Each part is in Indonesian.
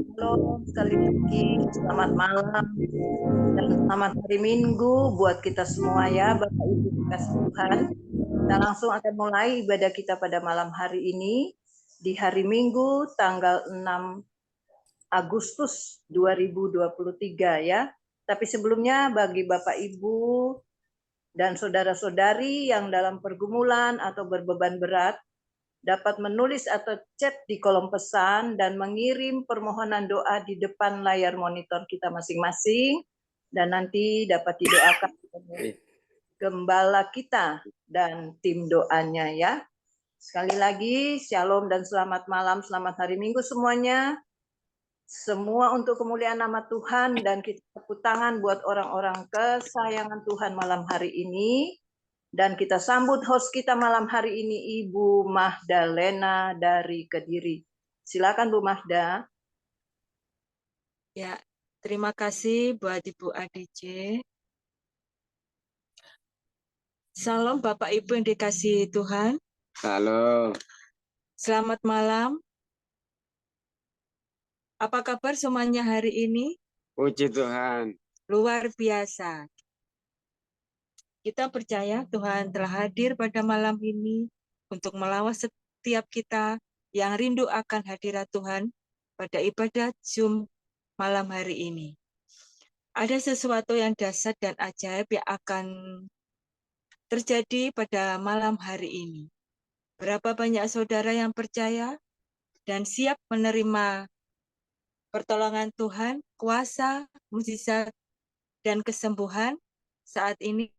Shalom sekali lagi, selamat malam dan selamat hari Minggu buat kita semua ya, Bapak Ibu dikasih Tuhan. Kita langsung akan mulai ibadah kita pada malam hari ini di hari Minggu tanggal 6 Agustus 2023 ya. Tapi sebelumnya bagi Bapak Ibu dan saudara-saudari yang dalam pergumulan atau berbeban berat, dapat menulis atau chat di kolom pesan dan mengirim permohonan doa di depan layar monitor kita masing-masing dan nanti dapat didoakan oleh gembala kita dan tim doanya ya. Sekali lagi shalom dan selamat malam, selamat hari Minggu semuanya. Semua untuk kemuliaan nama Tuhan dan kita tepuk tangan buat orang-orang kesayangan Tuhan malam hari ini. Dan kita sambut host kita malam hari ini, Ibu Mahdalena dari Kediri. Silakan Bu Mahda. Ya, terima kasih buat Ibu ADC. Salam Bapak Ibu yang dikasihi Tuhan. Halo. Selamat malam. Apa kabar semuanya hari ini? Puji Tuhan. Luar biasa. Kita percaya Tuhan telah hadir pada malam ini untuk melawat setiap kita yang rindu akan hadirat Tuhan pada ibadat Zoom malam hari ini. Ada sesuatu yang dahsyat dan ajaib yang akan terjadi pada malam hari ini. Berapa banyak saudara yang percaya dan siap menerima pertolongan Tuhan, kuasa, mukjizat, dan kesembuhan saat ini?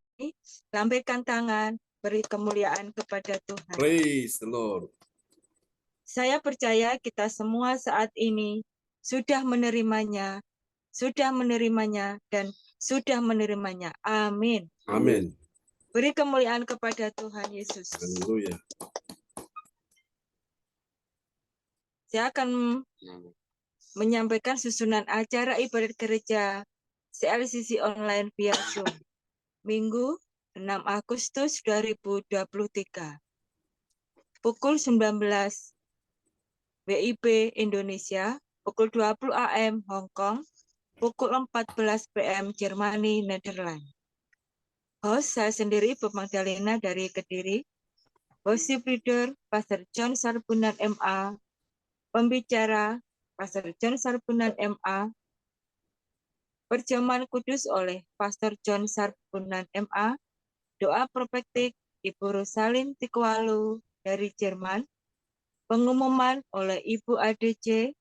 Lambaikan tangan, beri kemuliaan kepada Tuhan. Praise the Lord. Saya percaya kita semua saat ini sudah menerimanya, dan sudah menerimanya. Amin. Amin. Beri kemuliaan kepada Tuhan Yesus. Haleluya. Saya akan menyampaikan susunan acara ibadat gereja CLCC online via Zoom. Minggu 6 Agustus 2023. Pukul 19 WIB Indonesia, pukul 20 AM Hong Kong, pukul 14 PM Jermani, Nederland. Host saya sendiri, Bu Magdalena dari Kediri. Worship leader, Pastor John Sarbunan MA. Pembicara, Pastor John Sarbunan MA. Perjamuan kudus oleh Pastor John Sarbunan MA. Doa profetik Ibu Rosalin Tikwalu dari Jerman. Pengumuman oleh Ibu ADC.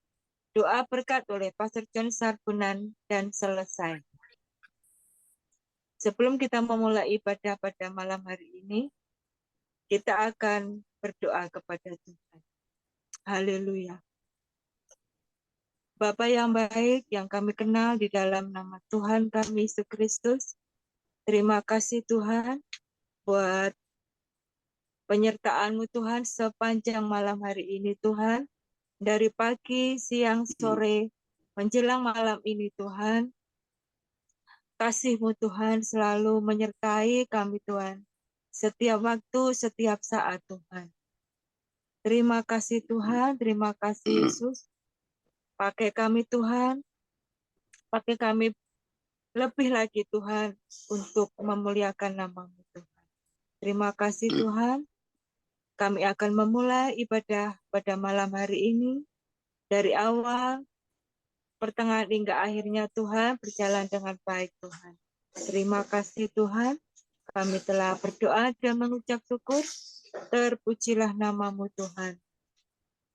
Doa berkat oleh Pastor John Sarbunan dan selesai. Sebelum kita memulai ibadah pada malam hari ini, kita akan berdoa kepada Tuhan. Haleluya. Bapa yang baik, yang kami kenal di dalam nama Tuhan kami Yesus Kristus, terima kasih Tuhan buat penyertaan-Mu Tuhan sepanjang malam hari ini Tuhan. Dari pagi, siang, sore, menjelang malam ini Tuhan. Kasih-Mu Tuhan selalu menyertai kami Tuhan. Setiap waktu, setiap saat Tuhan. Terima kasih Tuhan, terima kasih Yesus. Pakai kami Tuhan, pakai kami lebih lagi Tuhan untuk memuliakan nama-Mu Tuhan. Terima kasih Tuhan. Kami akan memulai ibadah pada malam hari ini. Dari awal, pertengahan hingga akhirnya Tuhan berjalan dengan baik Tuhan. Terima kasih Tuhan. Kami telah berdoa dan mengucap syukur. Terpujilah nama-Mu Tuhan.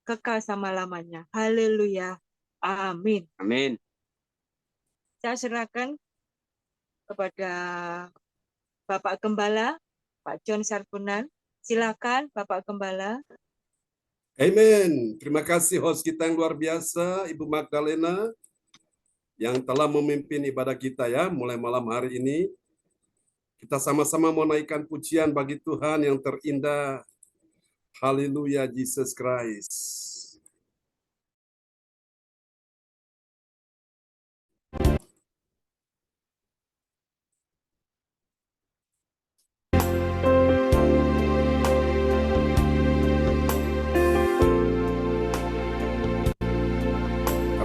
Kekal selama-lamanya. Haleluya. Amin. Amin. Saya serahkan kepada Bapak Gembala, Pak John Sarbunan. Silakan Bapak Gembala. Amen. Terima kasih host kita yang luar biasa, Ibu Magdalena, yang telah memimpin ibadah kita ya, mulai malam hari ini. Kita sama-sama menaikkan pujian bagi Tuhan yang terindah. Haleluya, Jesus Christ.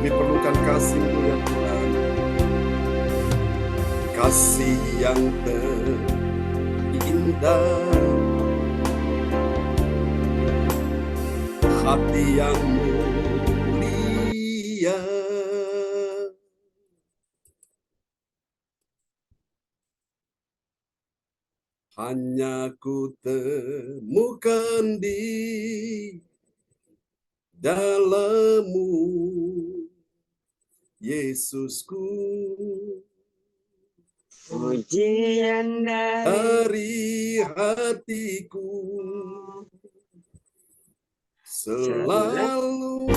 Kami perlukan kasih-Mu ya Tuhan. Kasih yang terindah, hati yang mulia, hanya ku temukan di dalam-Mu, Yesusku. Pujian Dari hatiku selalu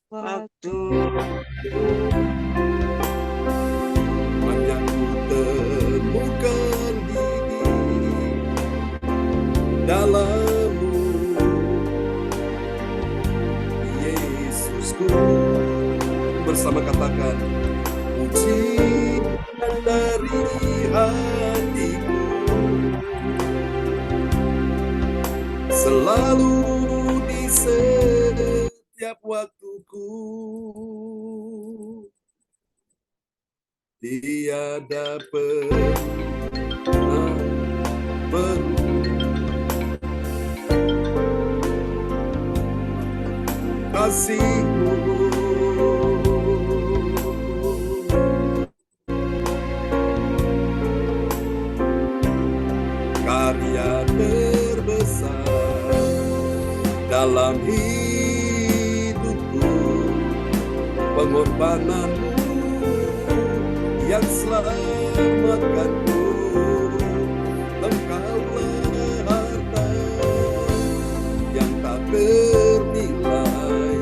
waktu hanya ku temukan di dalam-Mu, Yesusku. Bersama katakan, pujian dari hatiku selalu di setiap waktuku, tiada pernah kasih-Mu. Karya terbesar dalam hidupku, pengorbanan-Mu yang selamatkanku. Engkaulah harta yang tak ternilai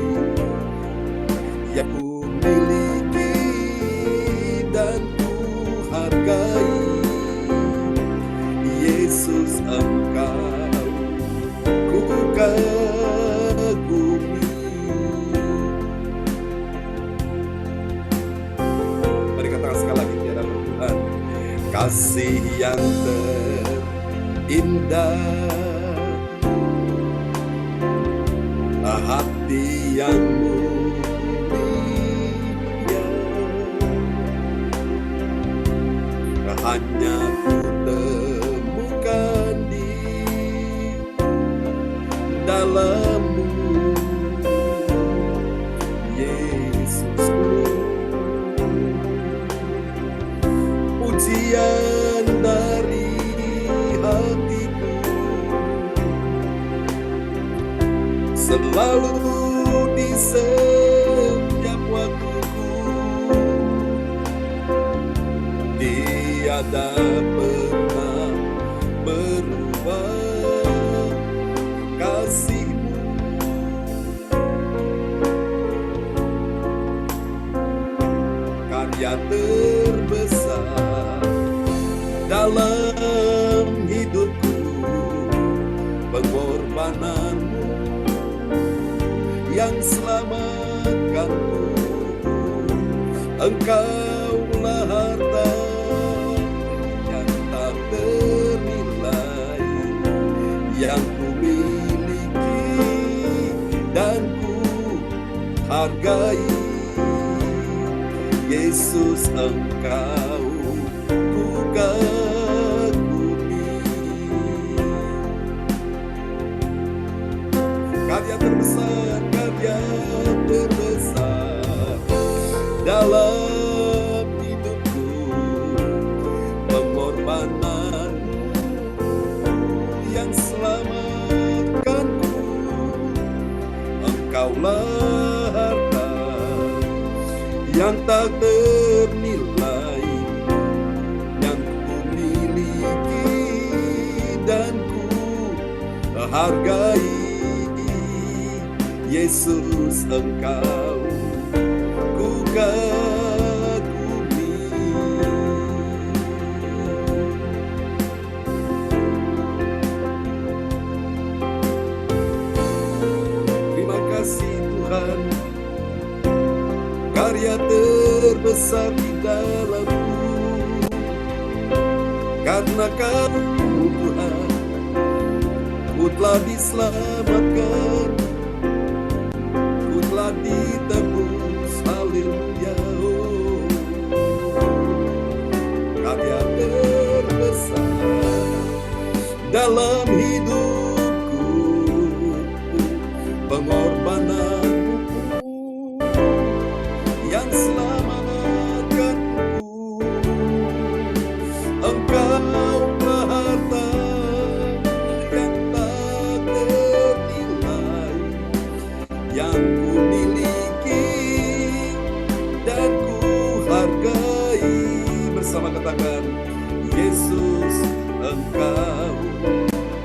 yang ku miliki dan ku hargai. Yesus, Engkau ku kagumi. Mari katakan sekali lagi di hadapan Tuhan, kasih yang terindah, hati yang mulia, hanya ku temukan di dalam-Mu, Yesusku. Pujian dari hatiku selalu di setiap waktuku, tiada pernah berubah kasih-Mu. Karya terbesar dalam hidupku, pengorbanan-Mu yang selamatkanku. Engkaulah harta yang tak ternilai yang ku miliki dan ku hargai. Yesus, Engkau ku kagumi. Karya terbesar dalam hidupku, pengorbanan-Mu yang selamatkanku. Engkaulah harta yang tak ternilai yang ku miliki dan ku hargai. Yesus, Engkau ku kagumi. Terima kasih Tuhan, karya terbesar di dalam-Mu. Karena Kamu Tuhan, ku telah diselamatkan, ku telah dalam hidupku, pengorbananmu yang selamatkanku. Engkau harta yang tak ternilai, yang ku miliki dan ku hargai. Bersama katakan, Yesus, Engkau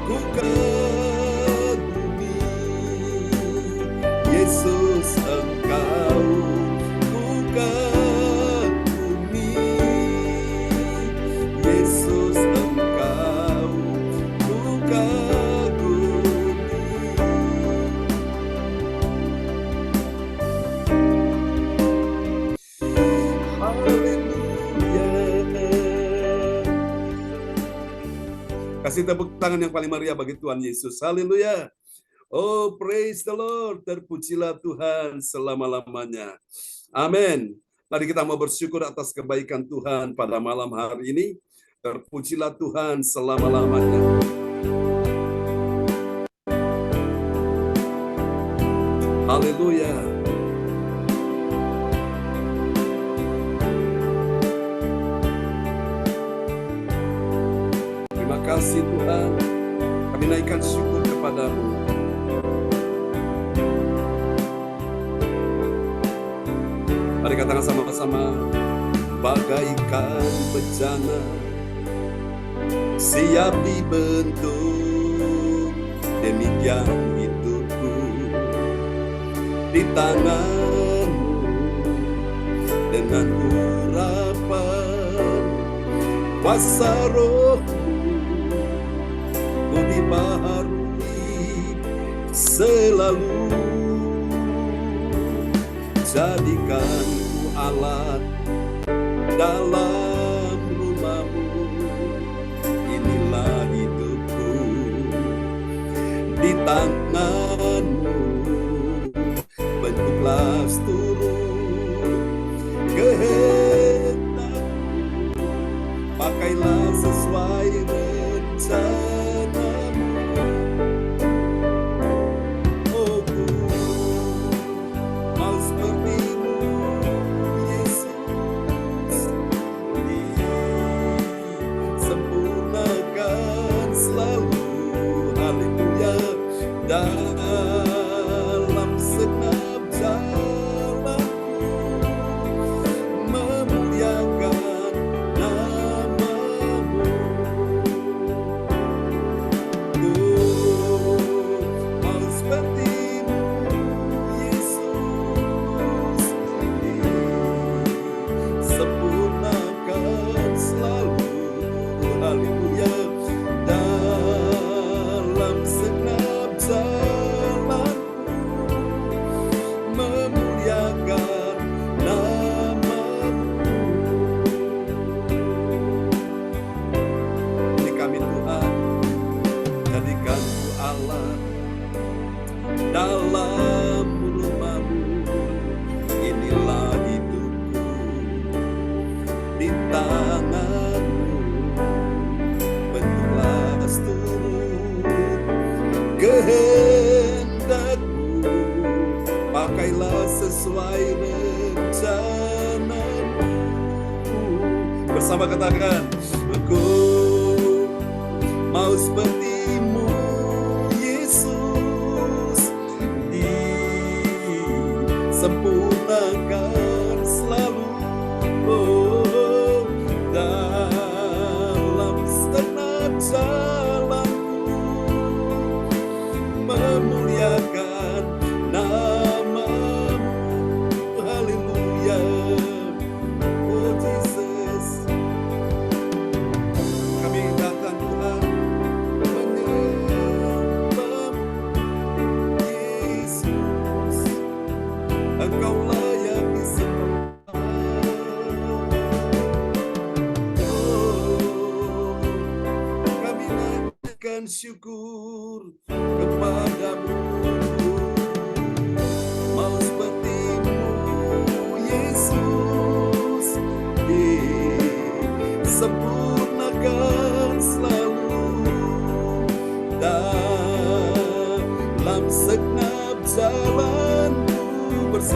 ku kagumi. Yesus, Engkau ku kagumi. Yesus, Engkau ku kagumi. Kasih tepuk tangan yang paling meriah bagi Tuhan Yesus. Haleluya. Oh, praise the Lord. Terpujilah Tuhan selama-lamanya. Amin. Mari kita mau bersyukur atas kebaikan Tuhan pada malam hari ini. Terpujilah Tuhan selama-lamanya. Haleluya. Terima kasih Tuhan. Kami naikkan syukur kepadamu. Mari katakan sama-sama, bagaikan bencana siap dibentuk, demikian hidupku di tanganmu. Dengan urapan kuasa Rohmu, ku dibaharui selalu. Jadikan ku alat dalam rumah-Mu. Inilah hidupku di tangan-Mu. Bentuklah seluruh kehendak-Mu. Pakailah sesuai rencana-Mu. Oh, ku mau seperti-Mu, Yesus. Disempurnakan selalu. Haleluya. Dalam segenap jalanku, memuliakan nama-Mu. Oh, mau seperti-Mu, Yesus. Disempurnakan selalu. Haleluya. Dalam segenap jalanku, memuliakan nama-Mu. Ini kami Tuhan, jadikan ku Allah dalam rumah-Mu. Inilah hidupku di tangan-Mu. Bentuklah seluruh kehendak-Mu. Pakailah sesuai rencana-Mu. Bersama katakan, aku mau seperti-Mu, Yesus. Disempurnakan selalu. Oh, dalam segenap jalanku, memuliakan nama-Mu. Haleluya. Oh Jesus, kami datang Tuhan menyembah Yesus. Engkaulah yang disembah. Oh, kami naikkan syukur kepadamu. Mau seperti-Mu, Yesus. Disempurnakan selalu.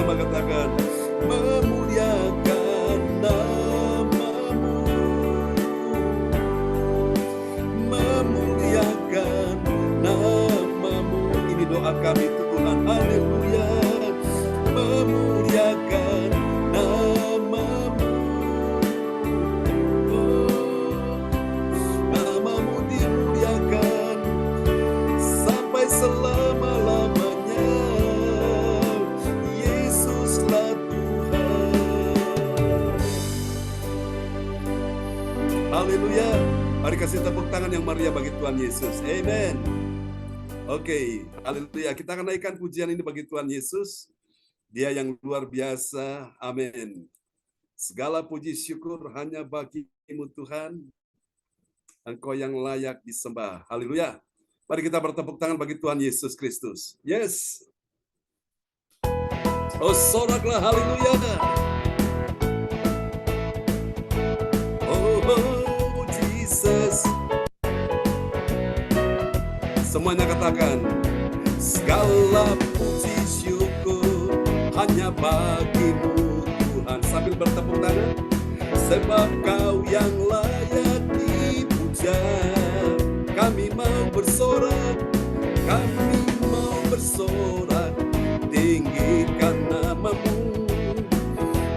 sama-sama katakan, memuliakan namamu, memuliakan namamu. Ini doa kami Tuhan, haleluya, memuliakan namamu, namamu dimuliakan sampai selama-lamanya. Yesuslah Tuhan. Haleluya. Mari kasih tepuk tangan yang meriah bagi Tuhan Yesus. Amen. Oke, haleluya. Kita akan naikkan pujian ini bagi Tuhan Yesus. Dia yang luar biasa. Amin. Segala puji syukur hanya bagimu Tuhan. Engkau yang layak disembah. Haleluya. Mari kita bertepuk tangan bagi Tuhan Yesus Kristus. Yes. Oh, soraklah, haleluya. Oh, Jesus. Semuanya katakan, segala puji syukur hanya bagimu Tuhan. Sambil bertepuk tangan, sebab Kau yang layak dipuja. Kami mau bersorak, kami mau bersorak, tinggikan namamu.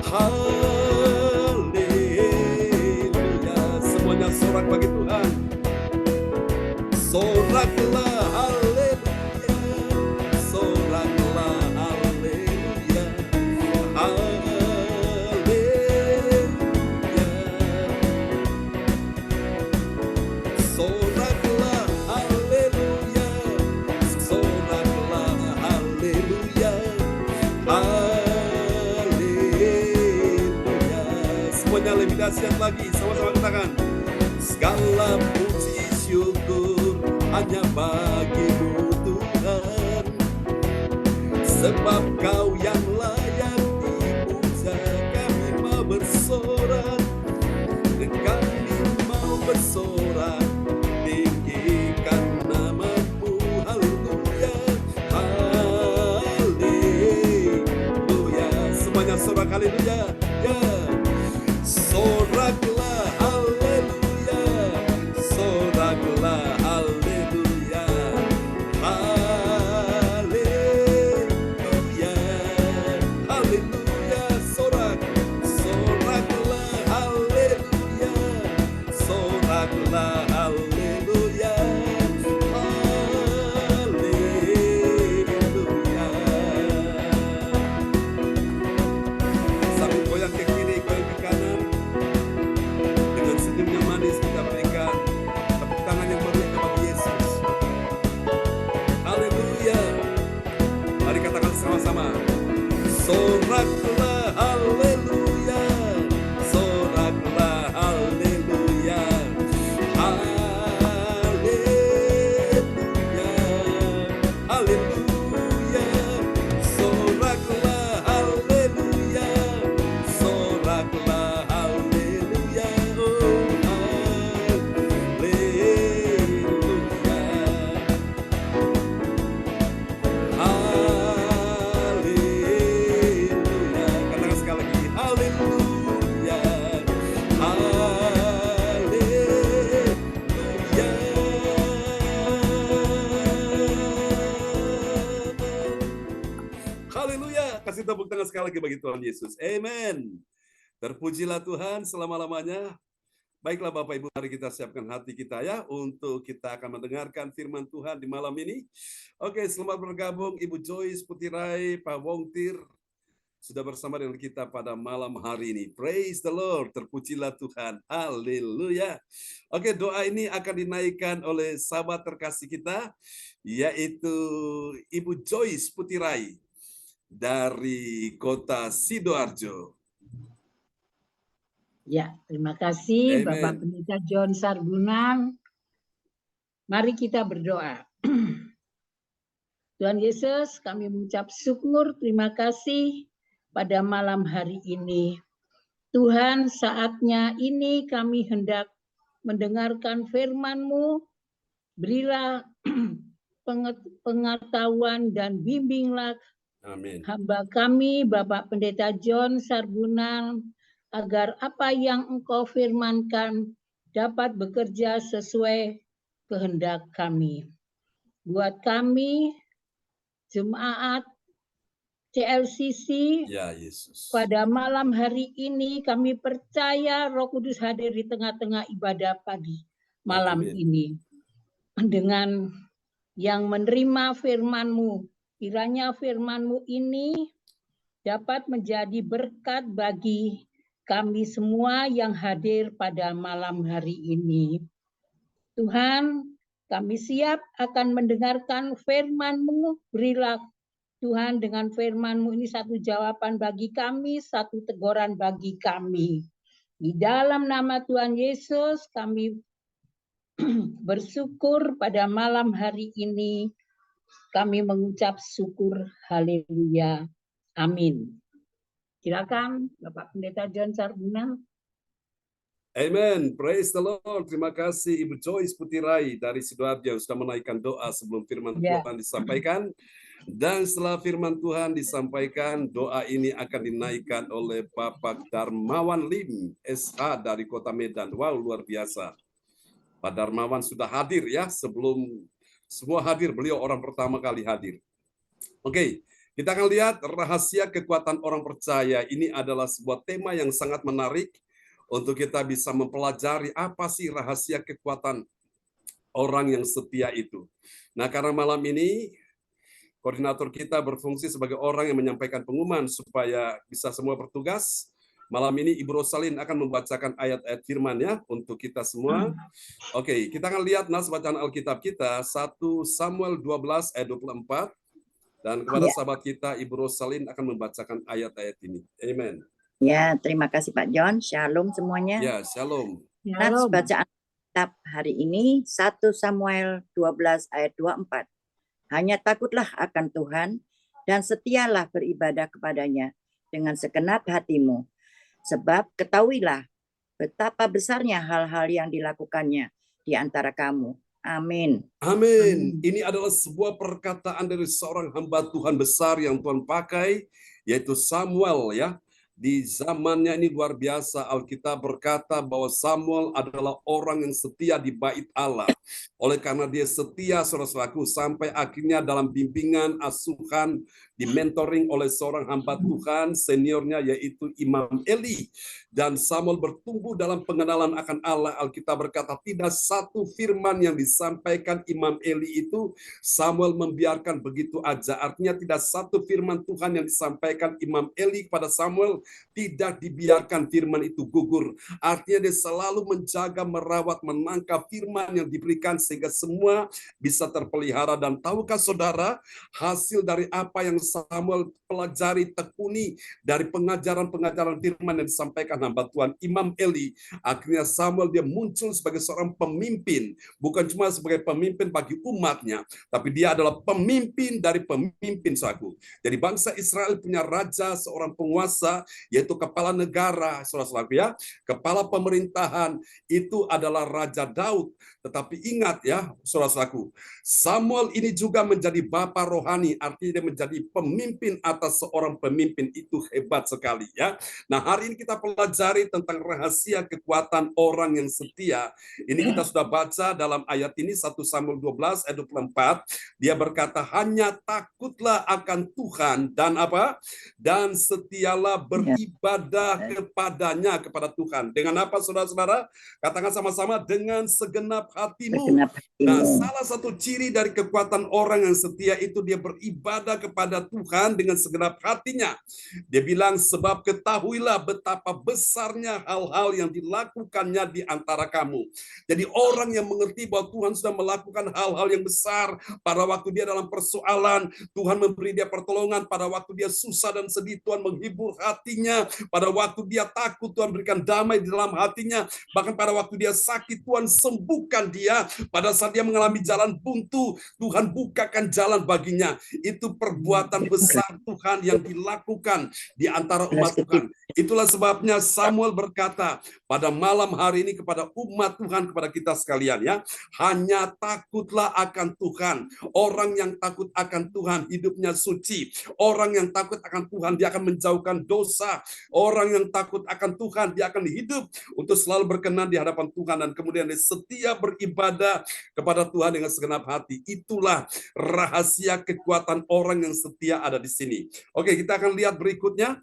Haleluya. Semuanya sorak bagi Tuhan. Soraklah, haleluya. Soraklah, haleluya. Haleluya. Soraklah, haleluya. Soraklah, haleluya. Haleluya. Semuanya lebih dahsyat lagi. Sama-sama katakan, segala puji syukur hanya bagimu Tuhan, sebab Kau yang layak dipuja. Kami mau bersorak, kami mau bersorak, tinggikan namamu. Haleluya, haleluya. Semuanya sorak, haleluya. Ya, soraklah, haleluya. Soraklah, haleluya. Haleluya, haleluya. Sorak, soraklah, haleluya. Soraklah, haleluya. Haleluya. Sambil goyang ke kiri, goyang ke kanan, dengan senyum yang manis kita berikan tepuk tangan yang meriah kepada Yesus. Haleluya. Mari katakan sama-sama, soraklah, haleluya. Soraklah, haleluya. Haleluya, haleluya. Soraklah, haleluya. Soraklah, haleluya. Oh, haleluya. Haleluya. Katakan sekali lagi, haleluya. Haleluya. Haleluya. Kasih tepuk tangan sekali lagi bagi Tuhan Yesus. Amen. Terpujilah Tuhan selama-lamanya. Baiklah Bapak Ibu, mari kita siapkan hati kita ya untuk kita akan mendengarkan firman Tuhan di malam ini. Oke, selamat bergabung Ibu Joyce Putirai, Pak Wongtir sudah bersama dengan kita pada malam hari ini. Praise the Lord, terpujilah Tuhan. Haleluya. Oke, doa ini akan dinaikkan oleh sahabat terkasih kita, yaitu Ibu Joyce Putirai dari kota Sidoarjo. Ya, terima kasih Amen. Bapak Pendeta John Sargunang. Mari kita berdoa. Tuhan Yesus, kami mengucap syukur, terima kasih pada malam hari ini. Tuhan, saatnya ini kami hendak mendengarkan firman-Mu. Berilah pengetahuan dan bimbinglah Amin. Hamba kami, Bapak Pendeta John Sarbunan, agar apa yang Engkau firmankan dapat bekerja sesuai kehendak kami. Buat kami, jemaat CLCC, Ya Yesus. pada malam hari ini kami percaya Roh Kudus hadir di tengah-tengah ibadah pagi malam Amin. ini. Dengan yang menerima firman-Mu, kiranya firman-Mu ini dapat menjadi berkat bagi kami semua yang hadir pada malam hari ini. Tuhan, kami siap akan mendengarkan firman-Mu. Berilah Tuhan, dengan firman-Mu ini satu jawaban bagi kami, satu teguran bagi kami. Di dalam nama Tuhan Yesus kami bersyukur pada malam hari ini. Kami mengucap syukur, haleluya, amin. Silakan Bapak Pendeta John Sarbunan. Amen. Praise the Lord. Terima kasih Ibu Joyce Putirai dari Sidoarjo yang sudah menaikkan doa sebelum firman Ya. Tuhan disampaikan. Dan setelah firman Tuhan disampaikan, doa ini akan dinaikkan oleh Bapak Darmawan Lim, SH dari Kota Medan. Wow, luar biasa. Pak Darmawan sudah hadir ya, sebelum semua hadir, beliau orang pertama kali hadir. Oke, kita akan lihat rahasia kekuatan orang percaya. Ini adalah sebuah tema yang sangat menarik untuk kita bisa mempelajari apa sih rahasia kekuatan orang yang setia itu. Nah, karena malam ini koordinator kita berfungsi sebagai orang yang menyampaikan pengumuman supaya bisa semua bertugas. Malam ini Ibu Rosalin akan membacakan ayat-ayat firman ya untuk kita semua. Oke, kita akan lihat nas bacaan Alkitab kita 1 Samuel 12 ayat 24. Dan kepada sahabat kita Ibu Rosalin akan membacakan ayat-ayat ini. Amen. Ya, terima kasih Pak John. Shalom semuanya. Ya, shalom. Nas bacaan Alkitab hari ini 1 Samuel 12 ayat 24. Hanya takutlah akan Tuhan dan setialah beribadah kepadanya dengan segenap hatimu. Sebab ketahuilah betapa besarnya hal-hal yang dilakukannya di antara kamu. Amin. Amin. Ini adalah sebuah perkataan dari seorang hamba Tuhan besar yang Tuhan pakai, yaitu Samuel ya. Di zamannya ini luar biasa, Alkitab berkata bahwa Samuel adalah orang yang setia di bait Allah. Oleh karena dia setia, saudara-saudaraku, sampai akhirnya dalam bimbingan, asuhan, di mentoring oleh seorang hamba Tuhan, seniornya yaitu Imam Eli. Dan Samuel bertumbuh dalam pengenalan akan Allah. Alkitab berkata tidak satu firman yang disampaikan Imam Eli itu Samuel membiarkan begitu aja. Artinya tidak satu firman Tuhan yang disampaikan Imam Eli kepada Samuel tidak dibiarkan firman itu gugur. Artinya dia selalu menjaga, merawat, menangkap firman yang diberikan sehingga semua bisa terpelihara. Dan tahukah saudara, hasil dari apa yang Samuel pelajari, tekuni dari pengajaran-pengajaran firman yang disampaikan hamba Tuhan Imam Eli, akhirnya Samuel dia muncul sebagai seorang pemimpin, bukan cuma sebagai pemimpin bagi umatnya, tapi dia adalah pemimpin dari pemimpin saku. Jadi bangsa Israel punya raja, seorang penguasa, yaitu kepala negara, saudara-saudara ya, kepala pemerintahan itu adalah Raja Daud. Tetapi ingat ya, saudara-saudaraku, Samuel ini juga menjadi bapa rohani, artinya dia menjadi pemimpin atas seorang pemimpin. Itu hebat sekali ya. Nah, hari ini kita pelajari tentang rahasia kekuatan orang yang setia. Ini kita sudah baca dalam ayat ini 1 Samuel 12 ayat 24. Dia berkata, hanya takutlah akan Tuhan dan apa? Dan setialah beribadah kepadanya, kepada Tuhan. Dengan apa saudara-saudara? Katakan sama-sama, dengan segenap hatimu. Nah, salah satu ciri dari kekuatan orang yang setia itu dia beribadah kepada Tuhan dengan segenap hatinya. Dia bilang, sebab ketahuilah betapa besarnya hal-hal yang dilakukannya di antara kamu. Jadi orang yang mengerti bahwa Tuhan sudah melakukan hal-hal yang besar pada waktu dia dalam persoalan, Tuhan memberi dia pertolongan. Pada waktu dia susah dan sedih, Tuhan menghibur hatinya. Pada waktu dia takut, Tuhan berikan damai di dalam hatinya. Bahkan pada waktu dia sakit, Tuhan sembuhkan pastikan dia pada saat dia mengalami jalan buntu, Tuhan bukakan jalan baginya. Itu perbuatan besar Tuhan yang dilakukan di antara umat Tuhan. Itulah sebabnya Samuel berkata pada malam hari ini kepada umat Tuhan, kepada kita sekalian ya, hanya takutlah akan Tuhan. Orang yang takut akan Tuhan hidupnya suci. Orang yang takut akan Tuhan dia akan menjauhkan dosa. Orang yang takut akan Tuhan dia akan hidup untuk selalu berkenan di hadapan Tuhan dan kemudian dia setia beribadah kepada Tuhan dengan segenap hati. Itulah rahasia kekuatan orang yang setia ada di sini. Oke, kita akan lihat berikutnya.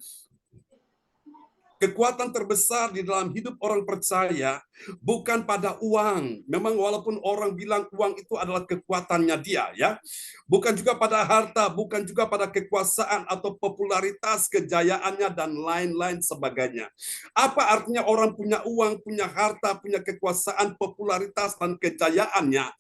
Kekuatan terbesar di dalam hidup orang percaya bukan pada uang. Memang walaupun orang bilang uang itu adalah kekuatannya dia, ya. Bukan juga pada harta, bukan juga pada kekuasaan atau popularitas, kejayaannya dan lain-lain sebagainya. Apa artinya orang punya uang, punya harta, punya kekuasaan, popularitas dan kejayaannya,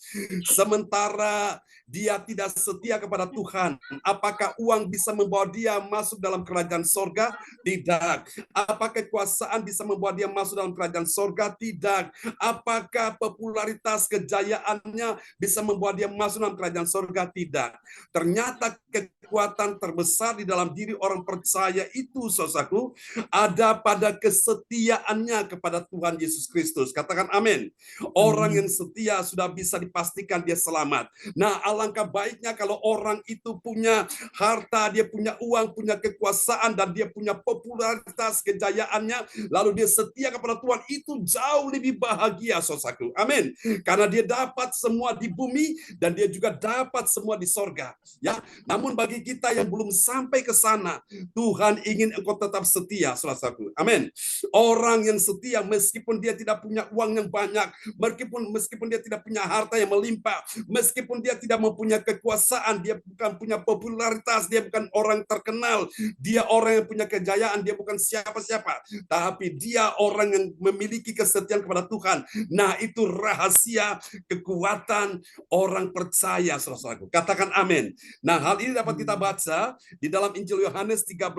sementara dia tidak setia kepada Tuhan? Apakah uang bisa membawa dia masuk dalam kerajaan sorga? Tidak. Apakah kekuasaan bisa membawa dia masuk dalam kerajaan sorga? Tidak. Apakah popularitas kejayaannya bisa membawa dia masuk dalam kerajaan sorga? Tidak. Ternyata kekuatan terbesar di dalam diri orang percaya itu, saudaraku, ada pada kesetiaannya kepada Tuhan Yesus Kristus. Katakan amin. Orang yang setia sudah bisa dipastikan dia selamat. Nah, alangkah baiknya kalau orang itu punya harta, dia punya uang, punya kekuasaan, dan dia punya popularitas kejayaannya, lalu dia setia kepada Tuhan, itu jauh lebih bahagia, saudaraku. Amin. Karena dia dapat semua di bumi dan dia juga dapat semua di sorga. Ya, namun bagi kita yang belum sampai ke sana, Tuhan ingin engkau tetap setia, saudaraku. Amin. Orang yang setia meskipun dia tidak punya uang yang banyak, meskipun dia tidak punya harta yang melimpah, meskipun dia tidak mempunyai kekuasaan, dia bukan punya popularitas, dia bukan orang terkenal, dia orang yang punya kejayaan, dia bukan siapa-siapa, tapi dia orang yang memiliki kesetiaan kepada Tuhan. Nah, itu rahasia kekuatan orang percaya, saudaraku. Katakan amin. Nah, hal ini dapat kita baca di dalam Injil Yohanes 13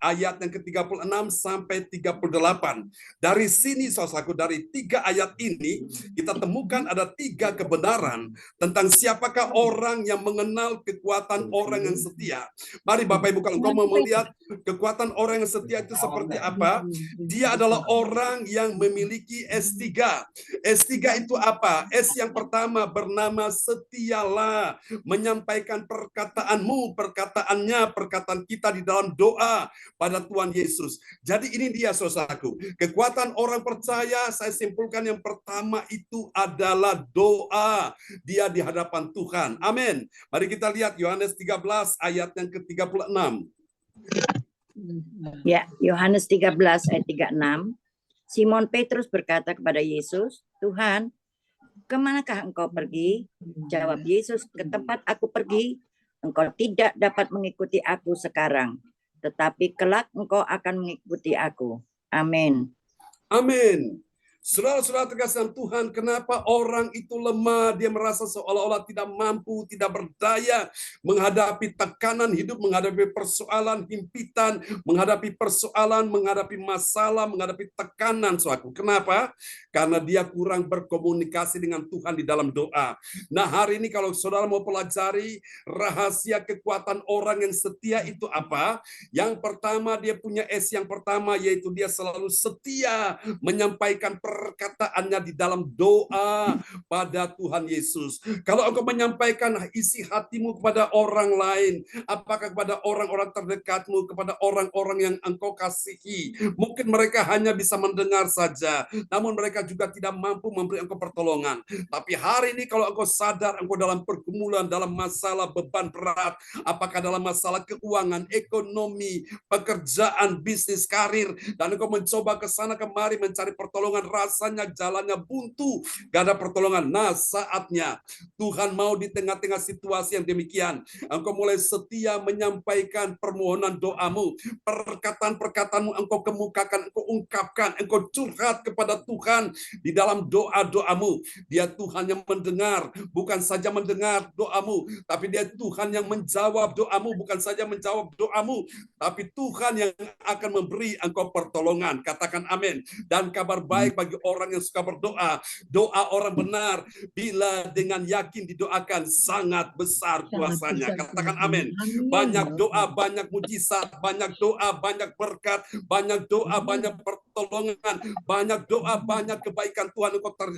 ayat yang ke-36 sampai 38. Dari sini, saudaraku, dari 3 ayat ini kita temukan ada 3 kebenaran tentang siapakah orang yang mengenal kekuatan orang yang setia. Mari Bapak Ibu, kalau engkau mau melihat kekuatan orang yang setia itu seperti apa, dia adalah orang yang memiliki S3. S3 itu apa? S yang pertama bernama setialah, menyampaikan perkataanmu, perkataan kita di dalam doa pada Tuhan Yesus. Jadi ini dia, saudaraku, kekuatan orang percaya. Saya simpulkan yang pertama itu adalah doa dia di hadapan Tuhan. Amin. Mari kita lihat Yohanes 13 ayat yang ke-36. Ya, Yohanes 13 ayat 36. Simon Petrus berkata kepada Yesus, "Tuhan, kemanakah engkau pergi?" Jawab Yesus, "Ke tempat aku pergi, engkau tidak dapat mengikuti aku sekarang, tetapi kelak engkau akan mengikuti aku." Amin. Amin. Saudara-saudara terkasih dalam Tuhan, kenapa orang itu lemah? Dia merasa seolah-olah tidak mampu, tidak berdaya menghadapi tekanan hidup, menghadapi persoalan himpitan, menghadapi persoalan, menghadapi masalah, menghadapi tekanan, saudaraku. Kenapa? Karena dia kurang berkomunikasi dengan Tuhan di dalam doa. Nah, hari ini kalau saudara mau pelajari rahasia kekuatan orang yang setia itu apa? Yang pertama, dia punya S yang pertama, yaitu dia selalu setia menyampaikan perkataannya di dalam doa pada Tuhan Yesus. Kalau engkau menyampaikan isi hatimu kepada orang lain, apakah kepada orang-orang terdekatmu, kepada orang-orang yang engkau kasihi, mungkin mereka hanya bisa mendengar saja, namun mereka juga tidak mampu memberi engkau pertolongan. Tapi hari ini kalau engkau sadar engkau dalam pergumulan, dalam masalah beban berat, apakah dalam masalah keuangan, ekonomi, pekerjaan, bisnis, karir, dan engkau mencoba ke sana kemari mencari pertolongan, rasanya jalannya buntu, gak ada pertolongan. Nah, saatnya Tuhan mau di tengah-tengah situasi yang demikian, engkau mulai setia menyampaikan permohonan doamu, perkataan-perkataanmu engkau kemukakan, engkau ungkapkan, engkau curhat kepada Tuhan di dalam doa-doamu. Dia Tuhan yang mendengar, bukan saja mendengar doamu, tapi dia Tuhan yang menjawab doamu, bukan saja menjawab doamu, tapi Tuhan yang akan memberi engkau pertolongan. Katakan amin. Dan kabar baik bagi bagi orang yang suka berdoa. Doa orang benar bila dengan yakin didoakan sangat besar kuasanya. Katakan amin. Banyak doa, banyak mujizat, banyak doa, banyak berkat, banyak doa, banyak pertolongan, banyak doa, banyak kebaikan Tuhan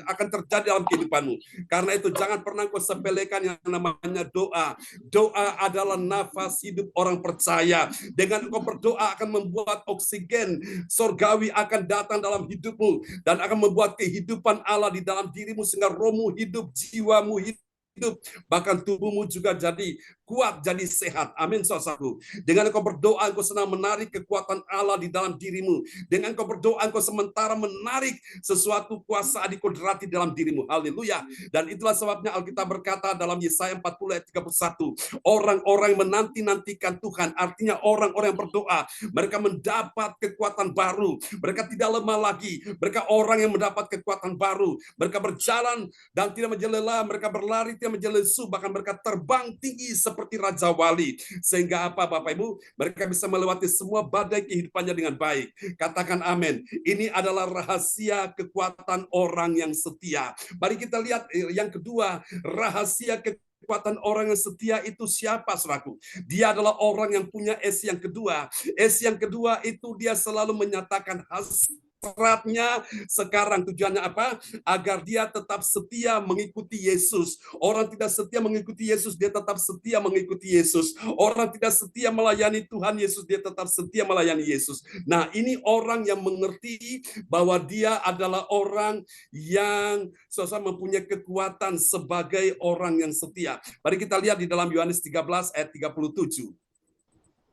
akan terjadi dalam kehidupanmu. Karena itu jangan pernah kau sepelekan yang namanya doa. Doa adalah nafas hidup orang percaya. Dengan engkau berdoa akan membuat oksigen sorgawi akan datang dalam hidupmu dan akan membuat kehidupan Allah di dalam dirimu sehingga rohmu hidup, jiwamu hidup, bahkan tubuhmu juga jadi kuat, jadi sehat. Amin, saudaraku. Dengan engkau berdoa, engkau senang menarik kekuatan Allah di dalam dirimu. Dengan engkau berdoa, engkau sementara menarik sesuatu kuasa dikodrati dalam dirimu. Haleluya. Dan itulah sebabnya Alkitab berkata dalam Yesaya 40 ayat 31, orang-orang yang menanti-nantikan Tuhan, artinya orang-orang yang berdoa, mereka mendapat kekuatan baru. Mereka tidak lemah lagi. Mereka orang yang mendapat kekuatan baru. Mereka berjalan dan tidak menjadi lelah. Mereka berlari tidak menjadi lesu. Bahkan mereka terbang tinggi seperti Raja Wali. Sehingga apa Bapak Ibu? Mereka bisa melewati semua badai kehidupannya dengan baik. Katakan amin. Ini adalah rahasia kekuatan orang yang setia. Mari kita lihat yang kedua, rahasia kekuatan orang yang setia itu siapa, saudaraku? Dia adalah orang yang punya S yang kedua. S yang kedua itu dia selalu menyatakan hasratnya sekarang. Tujuannya apa? Agar dia tetap setia mengikuti Yesus. Orang tidak setia mengikuti Yesus, dia tetap setia mengikuti Yesus. Orang tidak setia melayani Tuhan Yesus, dia tetap setia melayani Yesus. Nah, ini orang yang mengerti bahwa dia adalah orang yang mempunyai kekuatan sebagai orang yang setia. Mari kita lihat di dalam Yohanes 13 ayat 37.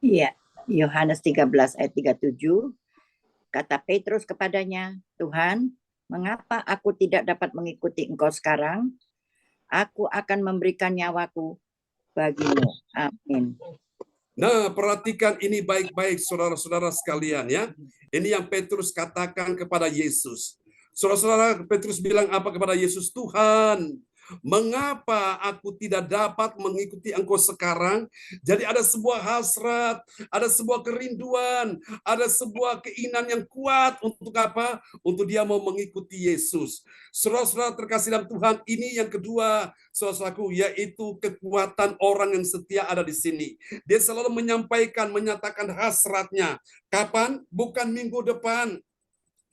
Iya, Yohanes 13 ayat 37. Kata Petrus kepadanya, Tuhan, mengapa aku tidak dapat mengikuti Engkau sekarang? Aku akan memberikan nyawaku bagimu. Amin. Nah, perhatikan ini baik-baik saudara-saudara sekalian ya. Ini yang Petrus katakan kepada Yesus. Saudara-saudara, Petrus bilang apa kepada Yesus? Tuhan, mengapa aku tidak dapat mengikuti Engkau sekarang? Jadi ada sebuah hasrat, ada sebuah kerinduan, ada sebuah keinginan yang kuat untuk apa? Untuk dia mau mengikuti Yesus. Saudara-saudara terkasih dalam Tuhan, ini yang kedua, saudaraku, yaitu kekuatan orang yang setia ada di sini. Dia selalu menyampaikan, menyatakan hasratnya. Kapan? Bukan minggu depan,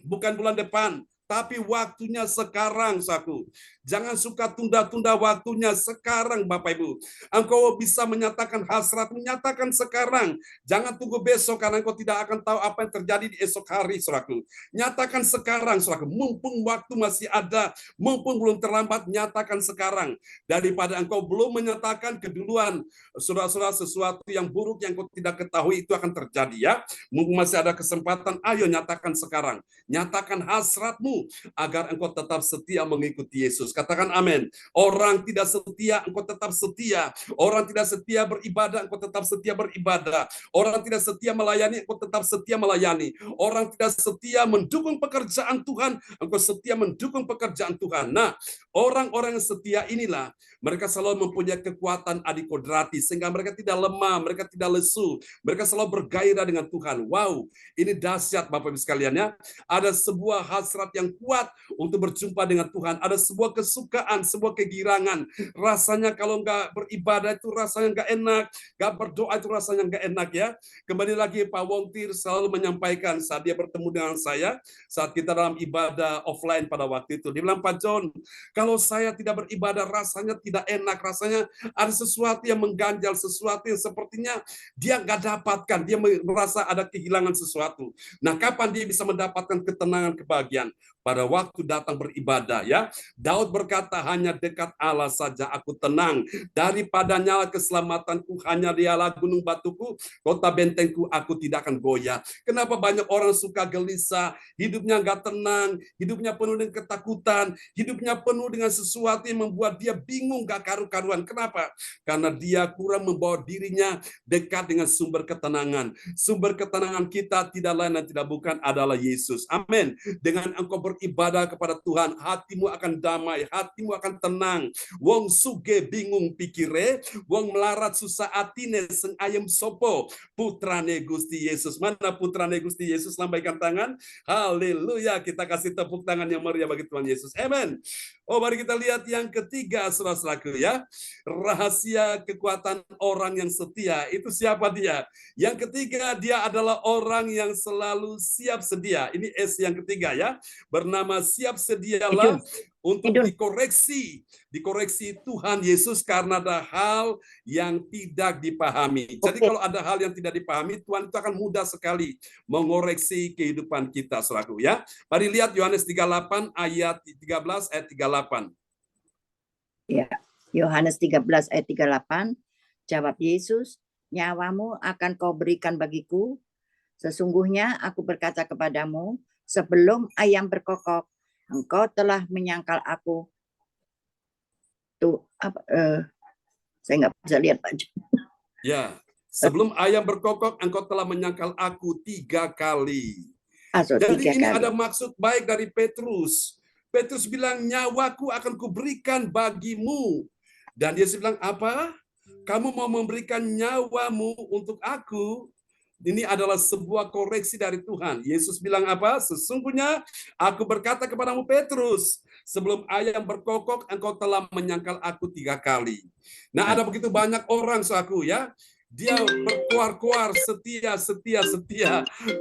bukan bulan depan, tapi waktunya sekarang, saku. Jangan suka tunda-tunda waktunya sekarang, Bapak Ibu. Engkau bisa menyatakan hasrat, menyatakan sekarang. Jangan tunggu besok, karena engkau tidak akan tahu apa yang terjadi di esok hari, saudaraku. Nyatakan sekarang, saudaraku. Mumpung waktu masih ada, mumpung belum terlambat, nyatakan sekarang. Daripada engkau belum menyatakan keduluan, saudara-saudara, sesuatu yang buruk yang engkau tidak ketahui itu akan terjadi, ya. Mumpung masih ada kesempatan, ayo nyatakan sekarang. Nyatakan hasratmu agar engkau tetap setia mengikuti Yesus. Katakan amin. Orang tidak setia, engkau tetap setia. Orang tidak setia beribadah, engkau tetap setia beribadah. Orang tidak setia melayani, engkau tetap setia melayani. Orang tidak setia mendukung pekerjaan Tuhan, engkau setia mendukung pekerjaan Tuhan. Nah, orang-orang yang setia inilah, mereka selalu mempunyai kekuatan adikodrati, sehingga mereka tidak lemah, mereka tidak lesu, mereka selalu bergairah dengan Tuhan. Wow, ini dahsyat Bapak Ibu sekalian ya. Ada sebuah hasrat yang kuat untuk berjumpa dengan Tuhan. Ada sebuah kesukaan, sebuah kegirangan. Rasanya kalau nggak beribadah itu rasanya nggak enak, nggak berdoa itu rasanya nggak enak ya. Kembali lagi Pak Wongtir selalu menyampaikan saat dia bertemu dengan saya, saat kita dalam ibadah offline pada waktu itu. Dia bilang, Pak John, kalau saya tidak beribadah rasanya tidak enak, rasanya ada sesuatu yang mengganjal, sesuatu yang sepertinya dia nggak dapatkan, dia merasa ada kehilangan sesuatu. Nah, kapan dia bisa mendapatkan ketenangan, kebahagiaan? Pada waktu datang beribadah ya. Daud berkata, hanya dekat Allah saja aku tenang. Daripadanya keselamatanku, hanya dialah gunung batuku, kota bentengku, aku tidak akan goyah. Kenapa banyak orang suka gelisah, hidupnya nggak tenang, hidupnya penuh dengan ketakutan, hidupnya penuh dengan sesuatu yang membuat dia bingung, nggak karu-karuan. Kenapa? Karena dia kurang membawa dirinya dekat dengan sumber ketenangan. Sumber ketenangan kita tidak lain dan tidak bukan adalah Yesus. Amin. Dengan engkau beribadah kepada Tuhan, hatimu akan damai, hatimu akan tenang. Wong suge bingung pikire, wong melarat susah atine seng ayem sopo. Putrane Gusti Yesus. Mana putrane Gusti Yesus? Lambaikan tangan. Haleluya. Kita kasih tepuk tangan yang meriah bagi Tuhan Yesus. Amen. Oh, mari kita lihat yang ketiga, saudara-saudaraku ya. Rahasia kekuatan orang yang setia. Itu siapa dia? Yang ketiga, dia adalah orang yang selalu siap sedia. Ini S yang ketiga ya. Bernama siap sedialah untuk dikoreksi Tuhan Yesus karena ada hal yang tidak dipahami. Jadi kalau ada hal yang tidak dipahami, Tuhan itu akan mudah sekali mengoreksi kehidupan kita, saudaraku ya. Mari lihat Yohanes 38 ayat 13 ayat 38. Ya, Yohanes 13 ayat 38. Jawab Yesus, nyawamu akan kau berikan bagiku. Sesungguhnya aku berkata kepadamu, sebelum ayam berkokok, engkau telah menyangkal aku. Tuh, saya nggak bisa lihat, Pak. Ya, sebelum ayam berkokok, engkau telah menyangkal aku 3 kali. Jadi ini ada maksud baik dari Petrus. Petrus bilang, nyawaku akan kuberikan bagimu. Dan Yesus bilang, apa? Kamu mau memberikan nyawamu untuk aku? Ini adalah sebuah koreksi dari Tuhan. Yesus bilang apa? Sesungguhnya aku berkata kepadamu Petrus, sebelum ayam berkokok, engkau telah menyangkal aku 3 kali. Nah, ada begitu banyak orang, saudaraku ya. Dia berkuar-kuar setia,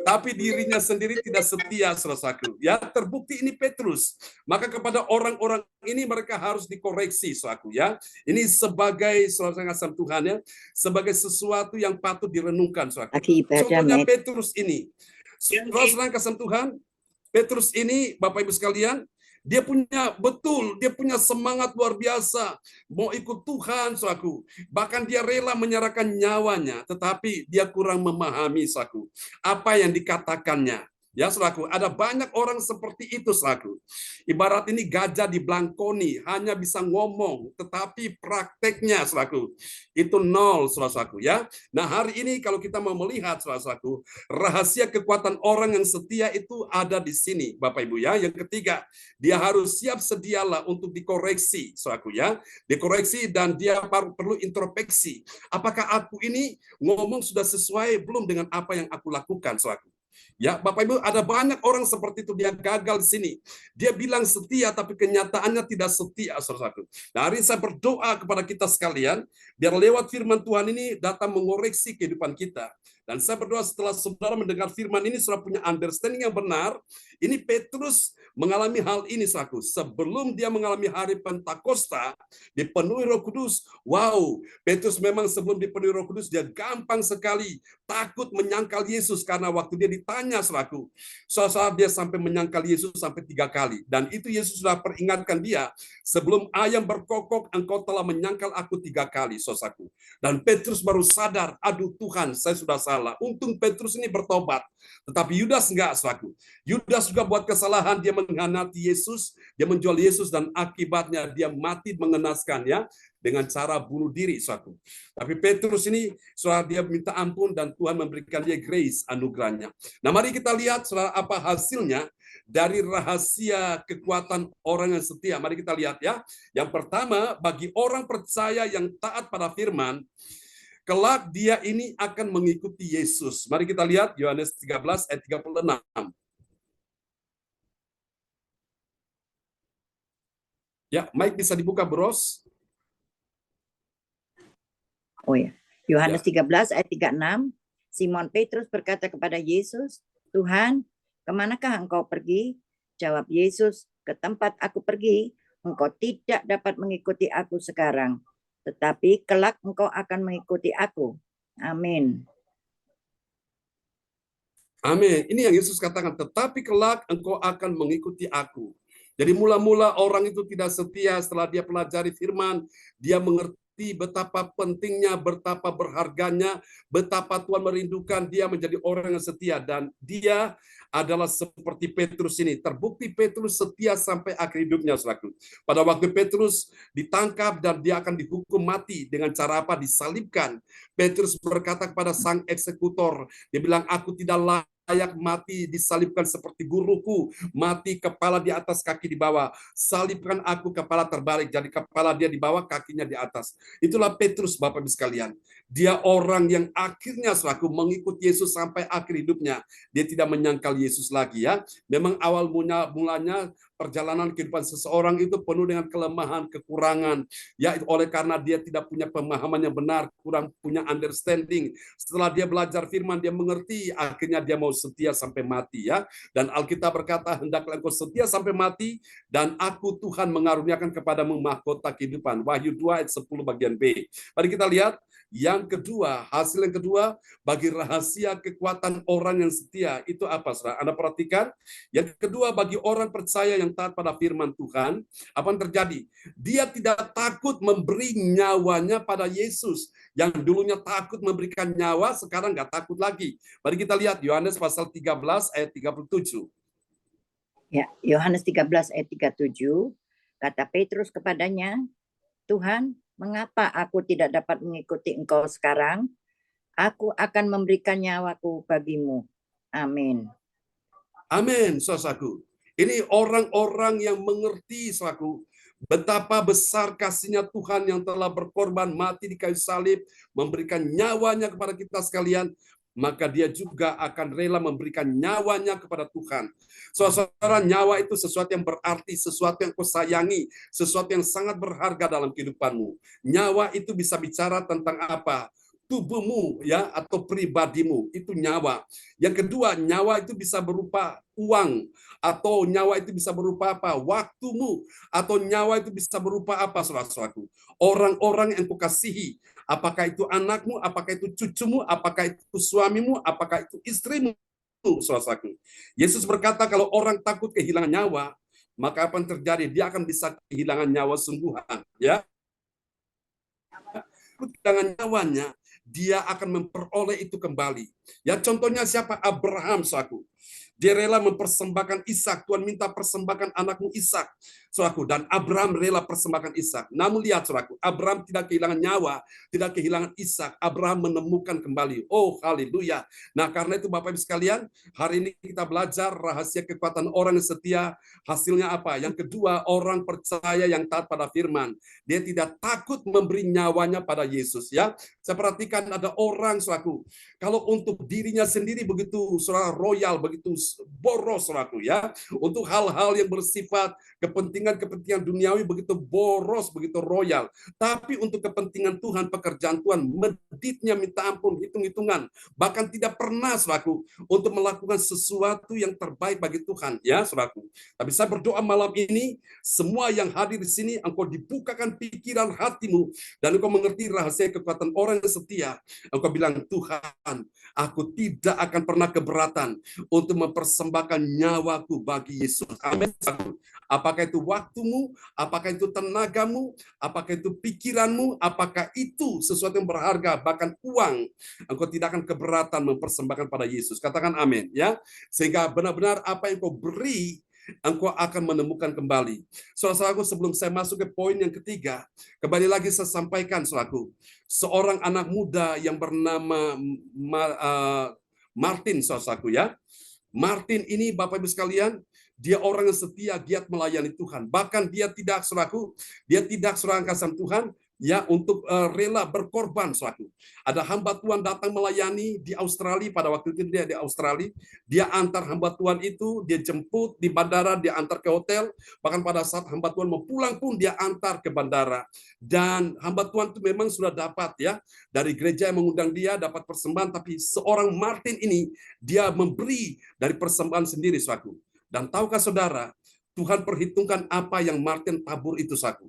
tapi dirinya sendiri tidak setia, saudaraku. Ya, terbukti ini Petrus. Maka kepada orang-orang ini mereka harus dikoreksi, saudaraku ya. Ini sebagai saudara kasih Tuhan ya, sebagai sesuatu yang patut direnungkan, saudaraku. Contohnya Petrus ini. Saudara kasih Tuhan, Petrus ini, Bapak Ibu sekalian, dia punya semangat luar biasa mau ikut Tuhan, saudaraku. Bahkan dia rela menyerahkan nyawanya, tetapi dia kurang memahami, saudaraku, apa yang dikatakannya. Ya, saudaraku, ada banyak orang seperti itu, saudaraku. Ibarat ini gajah dibelangkoni, hanya bisa ngomong, tetapi prakteknya, saudaraku, itu nol, saudaraku ya. Nah, hari ini kalau kita mau melihat, saudaraku, rahasia kekuatan orang yang setia itu ada di sini, Bapak Ibu ya. Yang ketiga, dia harus siap sedialah untuk dikoreksi, saudaraku ya. Dikoreksi dan dia perlu introspeksi. Apakah aku ini ngomong sudah sesuai belum dengan apa yang aku lakukan, saudaraku? Ya, Bapak Ibu, ada banyak orang seperti itu, dia gagal di sini. Dia bilang setia, tapi kenyataannya tidak setia, saudaraku. Nah, hari ini saya berdoa kepada kita sekalian, biar lewat firman Tuhan ini datang mengoreksi kehidupan kita. Dan saya berdoa setelah saudara mendengar firman ini, saudara punya understanding yang benar. Ini Petrus mengalami hal ini, saudaraku. Sebelum dia mengalami hari Pentakosta, dipenuhi Roh Kudus. Wow, Petrus memang sebelum dipenuhi Roh Kudus, dia gampang sekali takut menyangkal Yesus. Karena waktu dia ditanya, saudaraku, saat dia sampai menyangkal Yesus sampai 3 kali. Dan itu Yesus sudah peringatkan dia, sebelum ayam berkokok, engkau telah menyangkal aku 3 kali, saudaraku. Dan Petrus baru sadar, aduh Tuhan, saya sudah salah. Untung Petrus ini bertobat. Tetapi Yudas enggak, saudaraku. Yudas juga buat kesalahan, dia mengkhianati Yesus, dia menjual Yesus, dan akibatnya dia mati mengenaskan ya, dengan cara bunuh diri, saudaraku. Tapi Petrus ini, saudara, dia minta ampun dan Tuhan memberikan dia grace, anugerahnya. Nah, mari kita lihat, saudara, apa hasilnya dari rahasia kekuatan orang yang setia. Mari kita lihat ya. Yang pertama, bagi orang percaya yang taat pada firman, kelak dia ini akan mengikuti Yesus. Mari kita lihat Yohanes 13 ayat 36. Ya, mic bisa dibuka, Bros. Oh ya, Yohanes 13 ayat 36. Simon Petrus berkata kepada Yesus, Tuhan, kemanakah engkau pergi? Jawab Yesus, ke tempat aku pergi, engkau tidak dapat mengikuti aku sekarang, tetapi kelak engkau akan mengikuti aku. Amin. Amin. Ini yang Yesus katakan, tetapi kelak engkau akan mengikuti aku. Jadi mula-mula orang itu tidak setia, setelah dia pelajari firman, dia mengerti betapa pentingnya, betapa berharganya, betapa Tuhan merindukan dia menjadi orang yang setia. Dan dia adalah seperti Petrus ini. Terbukti Petrus setia sampai akhir hidupnya, saudaraku. Pada waktu Petrus ditangkap dan dia akan dihukum mati dengan cara apa? Disalibkan. Petrus berkata kepada sang eksekutor, dia bilang, aku tidak layak mati, disalibkan seperti guruku, mati kepala di atas, kaki di bawah. Salibkan aku kepala terbalik, jadi kepala dia di bawah, kakinya di atas. Itulah Petrus, Bapak Ibu sekalian. Dia orang yang akhirnya selaku mengikut Yesus sampai akhir hidupnya. Dia tidak menyangkal Yesus lagi ya. Memang awal mulanya perjalanan kehidupan seseorang itu penuh dengan kelemahan, kekurangan. Ya, oleh karena dia tidak punya pemahaman yang benar, kurang punya understanding. Setelah dia belajar firman, dia mengerti, akhirnya dia mau setia sampai mati ya. Dan Alkitab berkata, hendaklah engkau setia sampai mati, dan aku Tuhan mengaruniakan kepadamu mahkota kehidupan. Wahyu 2 ayat 10 bagian B. Mari kita lihat yang kedua, hasil yang kedua bagi rahasia kekuatan orang yang setia itu apa, saudara? Anda perhatikan, yang kedua bagi orang percaya yang taat pada firman Tuhan, apa yang terjadi? Dia tidak takut memberi nyawanya pada Yesus. Yang dulunya takut memberikan nyawa, sekarang nggak takut lagi. Mari kita lihat Yohanes pasal 13 ayat 37. Ya, Yohanes 13 ayat 37, kata Petrus kepadanya, Tuhan, mengapa aku tidak dapat mengikuti engkau sekarang? Aku akan memberikan nyawaku bagimu. Amin. Amin, saudaraku. Ini orang-orang yang mengerti, saudaraku, betapa besar kasihnya Tuhan yang telah berkorban mati di kayu salib, memberikan nyawanya kepada kita sekalian, maka dia juga akan rela memberikan nyawanya kepada Tuhan. Saudara, nyawa itu sesuatu yang berarti, sesuatu yang kau sayangi, sesuatu yang sangat berharga dalam kehidupanmu. Nyawa itu bisa bicara tentang apa? Tubuhmu ya, atau pribadimu, itu nyawa. Yang kedua, nyawa itu bisa berupa uang, atau nyawa itu bisa berupa apa? Waktumu, atau nyawa itu bisa berupa apa, saudara-saudaraku? Orang-orang yang kau kasihi, apakah itu anakmu, apakah itu cucumu, apakah itu suamimu, apakah itu istrimu, saudara-saudaraku. Yesus berkata kalau orang takut kehilangan nyawa, maka apa yang terjadi? Dia akan bisa kehilangan nyawa sungguhan, ya. Kehilangan nyawanya, dia akan memperoleh itu kembali. Ya, contohnya siapa? Abraham, saudaraku. Dia rela mempersembahkan Ishak. Tuhan minta persembahkan anakmu Ishak, saudaraku. Dan Abraham rela persembahkan Ishak. Namun lihat, saudaraku, Abraham tidak kehilangan nyawa, tidak kehilangan Ishak. Abraham menemukan kembali. Oh, haleluya. Nah, karena itu Bapak Ibu sekalian, hari ini kita belajar rahasia kekuatan orang yang setia. Hasilnya apa? Yang kedua, orang percaya yang taat pada firman. Dia tidak takut memberi nyawanya pada Yesus, ya. Saya perhatikan ada orang, saudaraku, kalau untuk dirinya sendiri begitu saudara royal, begitu boros, saudaraku, ya. Untuk hal-hal yang bersifat kepentingan duniawi begitu boros, begitu royal. Tapi untuk kepentingan Tuhan, pekerjaan Tuhan, meditnya minta ampun, hitung-hitungan. Bahkan tidak pernah, saudaraku, untuk melakukan sesuatu yang terbaik bagi Tuhan, ya, saudaraku. Tapi saya berdoa malam ini, semua yang hadir di sini, engkau dibukakan pikiran hatimu, dan engkau mengerti rahasia kekuatan orang yang setia. Engkau bilang, Tuhan, aku tidak akan pernah keberatan untuk mempersembahkan nyawaku bagi Yesus. Amin. Apakah itu waktumu, apakah itu tenagamu, apakah itu pikiranmu, apakah itu sesuatu yang berharga, bahkan uang, engkau tidak akan keberatan mempersembahkan pada Yesus. Katakan amin, ya. Sehingga benar-benar apa yang kau beri, engkau akan menemukan kembali. Saudaraku, sebelum saya masuk ke poin yang ketiga, kembali lagi saya sampaikan, saudaraku, seorang anak muda yang bernama Martin, saudaraku, ya. Martin ini, Bapak Ibu sekalian, dia orang yang setia, giat melayani Tuhan. Bahkan dia tidak, saudaraku, dia tidak serangkasan Tuhan, ya, untuk rela berkorban, saudaraku. Ada hamba Tuhan datang melayani di Australia, pada waktu itu dia di Australia, dia antar hamba Tuhan itu, dia jemput di bandara, dia antar ke hotel, bahkan pada saat hamba Tuhan mau pulang pun dia antar ke bandara. Dan hamba Tuhan itu memang sudah dapat, ya, dari gereja yang mengundang dia, dapat persembahan, tapi seorang Martin ini, dia memberi dari persembahan sendiri, saudaraku. Dan tahukah saudara, Tuhan perhitungkan apa yang Martin tabur itu, saudaraku.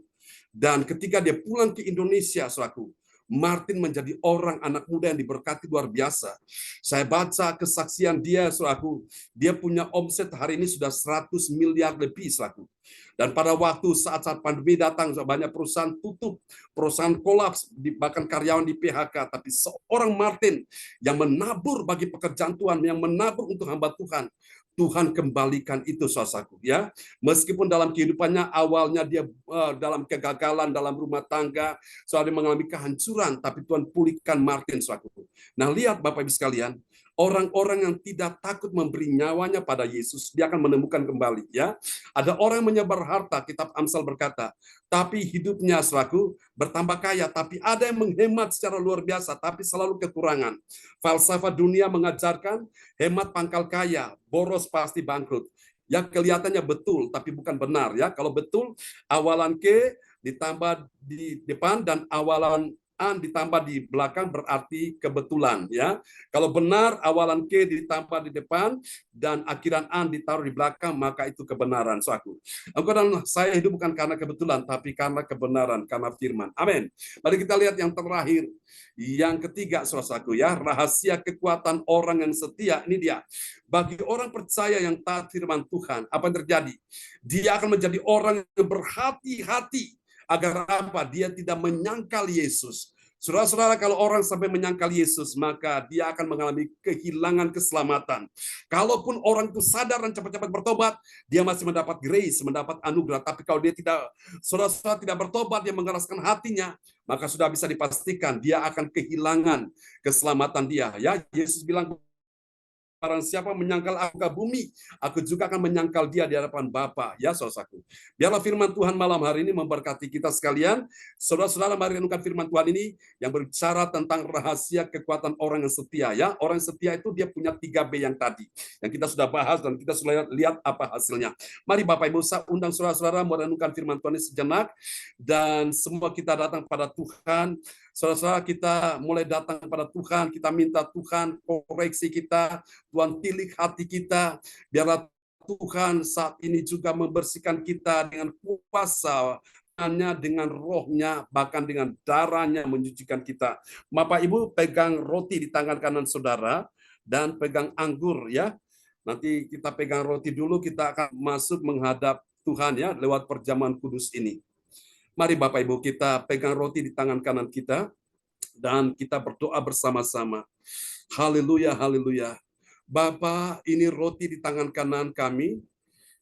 Dan ketika dia pulang ke Indonesia, saudaraku, Martin menjadi orang anak muda yang diberkati luar biasa. Saya baca kesaksian dia, saudaraku. Dia punya omset hari ini sudah 100 miliar lebih, saudaraku. Dan pada waktu saat-saat pandemi datang, banyak perusahaan tutup, perusahaan kolaps, bahkan karyawan di PHK. Tapi seorang Martin yang menabur bagi pekerjaan Tuhan, yang menabur untuk hamba Tuhan, Tuhan kembalikan itu, saudaraku, ya. Meskipun dalam kehidupannya awalnya dia dalam kegagalan dalam rumah tangga, saudara mengalami kehancuran, tapi Tuhan pulihkan Martin, saudaraku. Nah, lihat Bapak Ibu sekalian, orang-orang yang tidak takut memberi nyawanya pada Yesus, dia akan menemukan kembali. Ya, ada orang yang menyebar harta, kitab Amsal berkata, tapi hidupnya selaku bertambah kaya. Tapi ada yang menghemat secara luar biasa, tapi selalu kekurangan. Falsafah dunia mengajarkan hemat pangkal kaya, boros pasti bangkrut. Ya, kelihatannya betul, tapi bukan benar. Ya, kalau betul, awalan ke ditambah di depan dan awalan an ditambah di belakang berarti kebetulan. Ya, kalau benar awalan ke ditambah di depan dan akhiran an ditaruh di belakang, maka itu kebenaran. Saudaraku, engkau dan saya hidup bukan karena kebetulan, tapi karena kebenaran, karena firman. Amin. Mari kita lihat yang terakhir, yang ketiga, saudaraku, ya, rahasia kekuatan orang yang setia. Ini dia. Bagi orang percaya yang taat firman Tuhan, apa yang terjadi? Dia akan menjadi orang yang berhati-hati agar apa? Dia tidak menyangkal Yesus. Saudara-saudara, kalau orang sampai menyangkal Yesus, maka dia akan mengalami kehilangan keselamatan. Kalaupun orang itu sadar dan cepat-cepat bertobat, dia masih mendapat grace, mendapat anugerah. Tapi kalau dia tidak, saudara-saudara tidak bertobat, dia mengeraskan hatinya, maka sudah bisa dipastikan dia akan kehilangan keselamatan dia. Ya, Yesus bilang, barang siapa menyangkal aku ke bumi, aku juga akan menyangkal dia di hadapan Bapa. Ya, saudaraku. Biarlah firman Tuhan malam hari ini memberkati kita sekalian. Saudara-saudara, mari renungkan firman Tuhan ini yang berbicara tentang rahasia kekuatan orang yang setia. Ya, orang setia itu dia punya 3B yang tadi, yang kita sudah bahas dan kita sudah lihat apa hasilnya. Mari Bapak Ibu, saya undang saudara-saudara merenungkan firman Tuhan ini sejenak, dan semua kita datang pada Tuhan. Saudara-saudara, kita mulai datang pada Tuhan, kita minta Tuhan koreksi kita, Tuhan pilih hati kita, biarlah Tuhan saat ini juga membersihkan kita dengan kuasa, dengan rohnya, bahkan dengan darahnya menyucikan kita. Bapak Ibu pegang roti di tangan kanan saudara, dan pegang anggur ya. Nanti kita pegang roti dulu, kita akan masuk menghadap Tuhan ya, lewat perjamuan kudus ini. Mari Bapak Ibu kita pegang roti di tangan kanan kita, dan kita berdoa bersama-sama. Haleluya, haleluya. Bapa, ini roti di tangan kanan kami,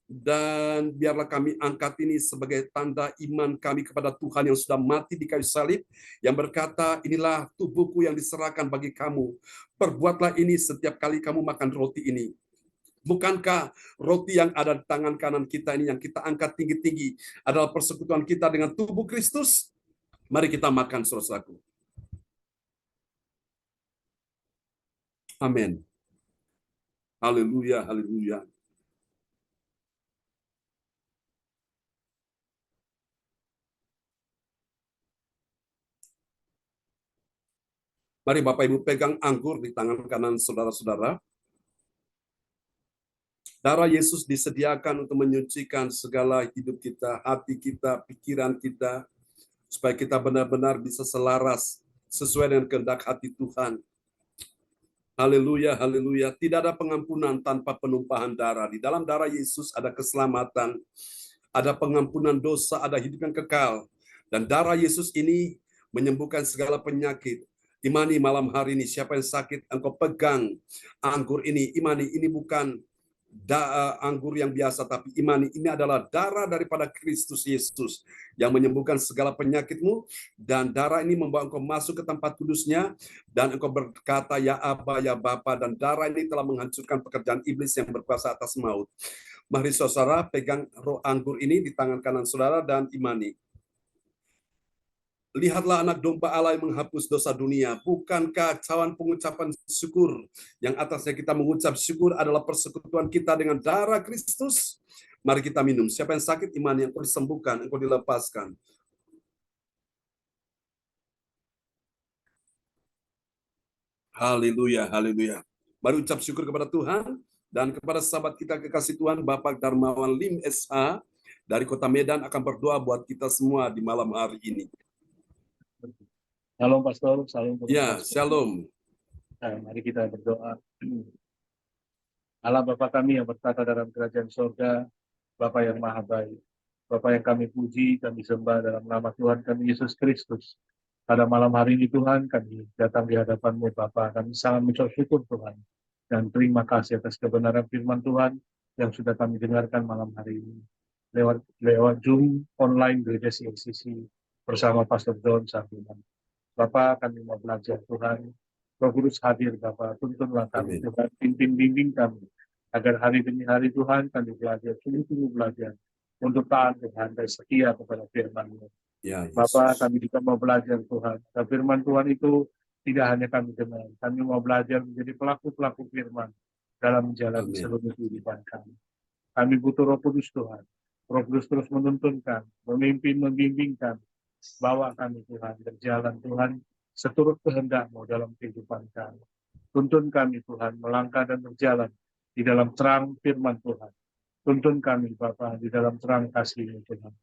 dan biarlah kami angkat ini sebagai tanda iman kami kepada Tuhan yang sudah mati di kayu salib, yang berkata, inilah tubuhku yang diserahkan bagi kamu. Perbuatlah ini setiap kali kamu makan roti ini. Bukankah roti yang ada di tangan kanan kita ini, yang kita angkat tinggi-tinggi, adalah persekutuan kita dengan tubuh Kristus? Mari kita makan, saudaraku. Amin. Haleluya, haleluya. Mari Bapak Ibu pegang anggur di tangan kanan saudara-saudara. Darah Yesus disediakan untuk menyucikan segala hidup kita, hati kita, pikiran kita, supaya kita benar-benar bisa selaras sesuai dengan kehendak hati Tuhan. Haleluya, haleluya. Tidak ada pengampunan tanpa penumpahan darah. Di dalam darah Yesus ada keselamatan, ada pengampunan dosa, ada hidup yang kekal. Dan darah Yesus ini menyembuhkan segala penyakit. Imani malam hari ini, siapa yang sakit, engkau pegang anggur ini. Imani, ini bukan anggur yang biasa, tapi imani, ini adalah darah daripada Kristus Yesus yang menyembuhkan segala penyakitmu, dan darah ini membawa engkau masuk ke tempat kudusnya, dan engkau berkata, ya Aba, ya Bapa, dan darah ini telah menghancurkan pekerjaan iblis yang berkuasa atas maut. Mari saudara pegang roh anggur ini di tangan kanan saudara dan imani. Lihatlah anak domba Allah yang menghapus dosa dunia. Bukankah cawan pengucapan syukur yang atasnya kita mengucap syukur adalah persekutuan kita dengan darah Kristus? Mari kita minum. Siapa yang sakit, imani, engkau disembuhkan, engkau dilepaskan. Haleluya, haleluya. Mari ucap syukur kepada Tuhan dan kepada sahabat kita kekasih Tuhan, Bapak Darmawan Lim SH dari Kota Medan akan berdoa buat kita semua di malam hari ini. Shalom Pastor, shalom. Ya, shalom. Nah, mari kita berdoa. Allah Bapa kami yang bertata dalam kerajaan surga, Bapa yang maha baik, Bapa yang kami puji, kami sembah dalam nama Tuhan kami Yesus Kristus. Pada malam hari ini Tuhan, kami datang di hadapan-Mu Bapa, kami sangat mengucap syukur Tuhan, dan terima kasih atas kebenaran firman Tuhan yang sudah kami dengarkan malam hari ini. Lewat Zoom online Gereja CLCC bersama Pastor John Sarduman. Bapak, kami mau belajar Tuhan, Roh Kudus hadir Bapa, tuntunlah kami, Amin. Tuhan, pimpin bimbing kami, agar hari demi hari Tuhan kami belajar, sungguh-sungguh belajar, untuk taat Tuhan, dan setia kepada firman-Mu. Ya, Bapak, Yesus. kami juga mau belajar Tuhan. Dan firman Tuhan itu tidak hanya kami dengar, kami mau belajar menjadi pelaku-pelaku firman dalam menjalani Amin. seluruh kehidupan kami. Kami butuh Roh Kudus Tuhan. Roh Kudus terus menuntunkan, memimpin, membimbingkan, bawa kami Tuhan berjalan Tuhan seturut kehendak-Mu dalam kehidupan kami. Tuntun kami Tuhan melangkah dan berjalan di dalam terang firman Tuhan. Tuntun kami Bapa di dalam terang kasih-Mu Tuhan.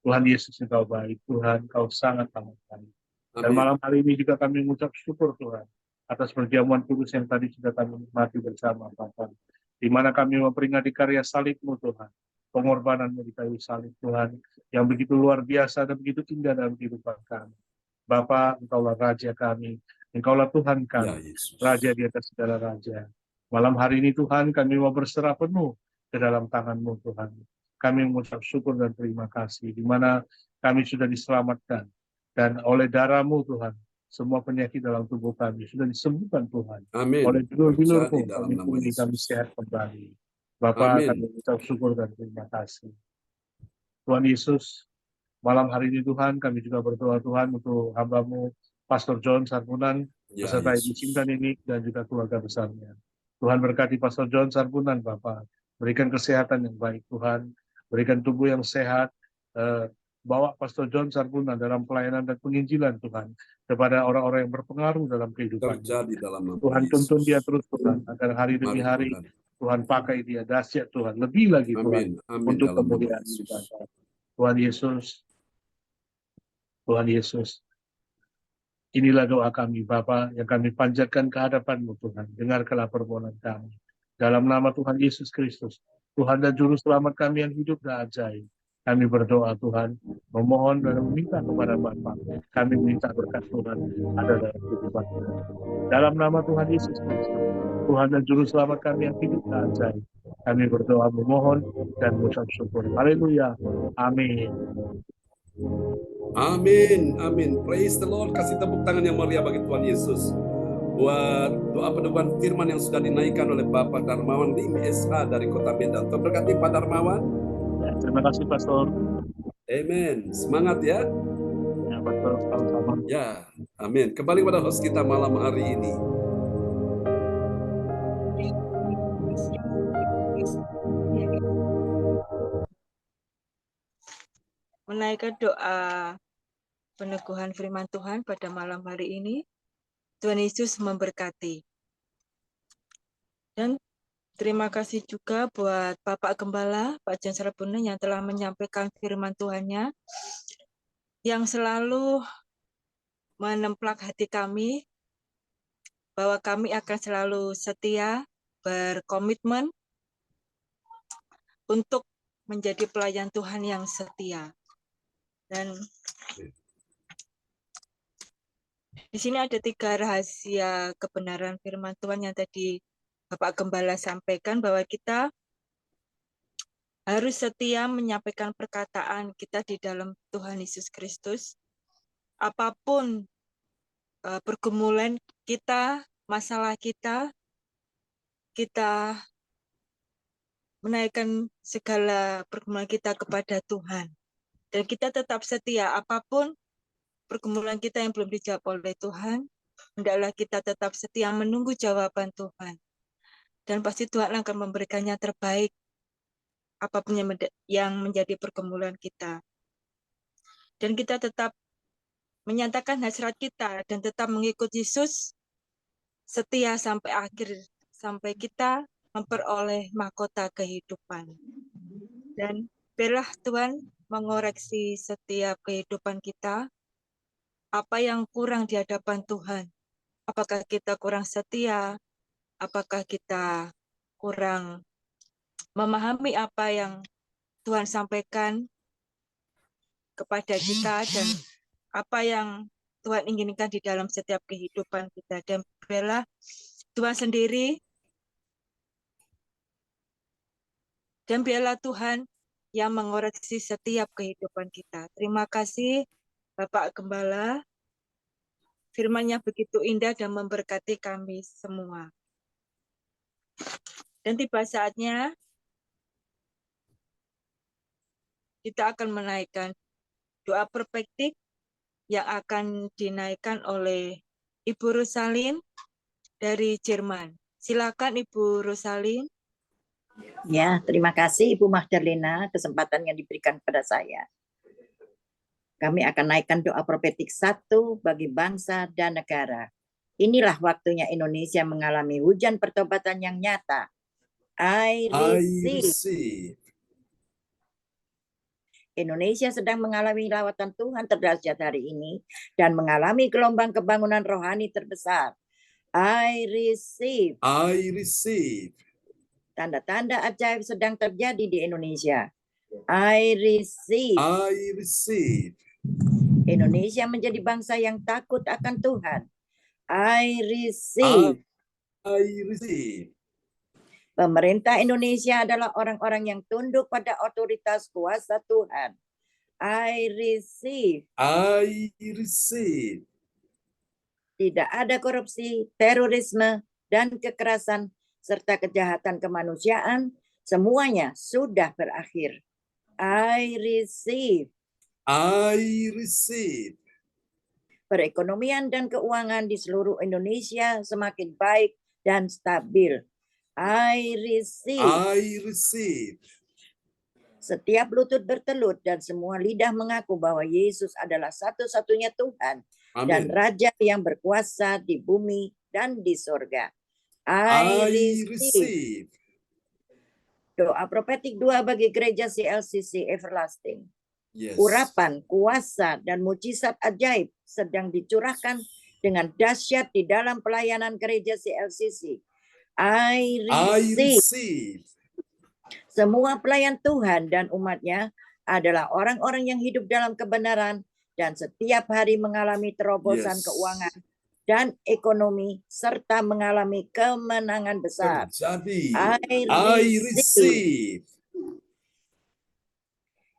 Tuhan Yesus Engkau baik, Tuhan Kau sangat amat baik. Dan Amin. malam hari ini juga kami mengucap syukur Tuhan atas perjamuan kudus yang tadi sudah kami nikmati bersama Bapa. Di mana kami memperingati karya salib-Mu Tuhan, pengorbanan-Mu di kayu salib Tuhan, yang begitu luar biasa dan begitu indah dalam kehidupan kami. Bapa, Engkaulah Raja kami, Engkaulah Tuhan Ya, kami, Yesus. Raja di atas segala Raja. Malam hari ini Tuhan kami mau berserah penuh ke dalam tangan-Mu Tuhan. Kami mengucap syukur dan terima kasih, di mana kami sudah diselamatkan. Dan oleh darah-Mu Tuhan, semua penyakit dalam tubuh kami sudah disembuhkan Tuhan. Amin. Oleh bilur-bilur-Mu Terjadi dalam kami nama pulih, kami Yesus. sehat kembali. Bapa, kami Amin. mengucap syukur dan terima kasih. Tuhan Yesus, malam hari ini Tuhan, kami juga berdoa Tuhan untuk hamba-Mu, Pastor John Sarpunan, Ya, beserta Ibu Yesus. Sinta Ninik, dan juga keluarga besarnya. Tuhan berkati Pastor John Sarpunan, Bapak. Berikan kesehatan yang baik, Tuhan. Berikan tubuh yang sehat. Bawa Pastor John Sarpunan dalam pelayanan dan penginjilan, Tuhan, kepada orang-orang yang berpengaruh dalam kehidupannya. Terjadi dalam nama Tuhan tuntun Yesus. dia terus, Tuhan, agar hari demi Mari hari Tuhan. Tuhan pakai dia dahsyat, Tuhan. Lebih lagi, Tuhan, Amin. Amin untuk dalam nama kemuliaan Yesus. ibadah. Tuhan Yesus, Tuhan Yesus, inilah doa kami, Bapa, yang kami panjatkan ke hadapan-Mu, Tuhan. Dengarkanlah permohonan kami. Dalam nama Tuhan Yesus Kristus, Tuhan dan Juru Selamat kami yang hidup dan ajaib. Kami berdoa, Tuhan, memohon dan meminta kepada Bapa. Kami minta berkat Tuhan ada dalam kehidupan kami. Dalam nama Tuhan Yesus Kristus, Tuhan dan Juru Selamat kami yang hidup dan ajaib. Kami berdoa, memohon, dan mengucap syukur. Haleluya. Amin. Amin. Amin. Praise the Lord. Kasih tepuk tangan yang meriah bagi Tuhan Yesus. Buat doa pedoman firman yang sudah dinaikkan oleh Bapak Darmawan Lim SH dari Kota Medan. Tuhan berkati Pak Darmawan. Ya, terima kasih, Pastor. Amin. Semangat ya. Ya, Pastor, sama-sama. Ya, amin. Kembali pada host kita malam hari ini. Menaikkan doa peneguhan firman Tuhan pada malam hari ini. Tuhan Yesus memberkati. Dan terima kasih juga buat Bapak Gembala, Pak Jan Sarpunan yang telah menyampaikan firman Tuhannya, yang selalu menemplak hati kami, bahwa kami akan selalu setia, berkomitmen untuk menjadi pelayan Tuhan yang setia. Dan di sini ada 3 rahasia kebenaran firman Tuhan yang tadi Bapak Gembala sampaikan, bahwa kita harus setia menyampaikan perkataan kita di dalam Tuhan Yesus Kristus. Apapun pergumulan kita, masalah kita menaikkan segala pergumulan kita kepada Tuhan. Dan kita tetap setia, apapun pergumulan kita yang belum dijawab oleh Tuhan, hendaklah kita tetap setia menunggu jawaban Tuhan. Dan pasti Tuhan akan memberikan yang terbaik, apapun yang menjadi pergumulan kita. Dan kita tetap menyatakan hasrat kita dan tetap mengikut Yesus, setia sampai akhir, sampai kita memperoleh mahkota kehidupan. Dan biarlah Tuhan mengoreksi setiap kehidupan kita, apa yang kurang di hadapan Tuhan. Apakah kita kurang setia, apakah kita kurang memahami apa yang Tuhan sampaikan kepada kita, dan apa yang Tuhan inginkan di dalam setiap kehidupan kita. Dan biarlah Tuhan sendiri, dan biarlah Tuhan yang mengoreksi setiap kehidupan kita. Terima kasih Bapak Gembala. firman-Nya begitu indah dan memberkati kami semua. Dan tiba saatnya kita akan menaikkan doa perspektif yang akan dinaikkan oleh Ibu Rosalin dari Jerman. Silakan Ibu Rosalin. Ya, terima kasih Ibu Magdalena kesempatan yang diberikan kepada saya. Kami akan naikkan doa profetik 1 bagi bangsa dan negara. Inilah waktunya Indonesia mengalami hujan pertobatan yang nyata. I I receive. receive. Indonesia sedang mengalami lawatan Tuhan terdahsyat hari ini dan mengalami gelombang kebangunan rohani terbesar. I receive. I receive. Tanda-tanda ajaib sedang terjadi di Indonesia. I receive. I receive. Indonesia menjadi bangsa yang takut akan Tuhan. I receive. I receive. Pemerintah Indonesia adalah orang-orang yang tunduk pada otoritas kuasa Tuhan. I receive. I receive. Tidak ada korupsi, terorisme, dan kekerasan, serta kejahatan kemanusiaan, semuanya sudah berakhir. I receive. I receive. Perekonomian dan keuangan di seluruh Indonesia semakin baik dan stabil. I receive. I receive. Setiap lutut bertelut dan semua lidah mengaku bahwa Yesus adalah satu-satunya Tuhan dan Amin. Raja yang berkuasa di bumi dan di sorga. I I receive. receive. Doa profetik 2 bagi gereja CLCC Everlasting. Yes. Urapan, kuasa, dan mujizat ajaib sedang dicurahkan dengan dahsyat di dalam pelayanan gereja CLCC. I I receive. receive. Semua pelayan Tuhan dan umatnya adalah orang-orang yang hidup dalam kebenaran dan setiap hari mengalami terobosan Yes. keuangan dan ekonomi serta mengalami kemenangan besar. Terjadi. I I receive.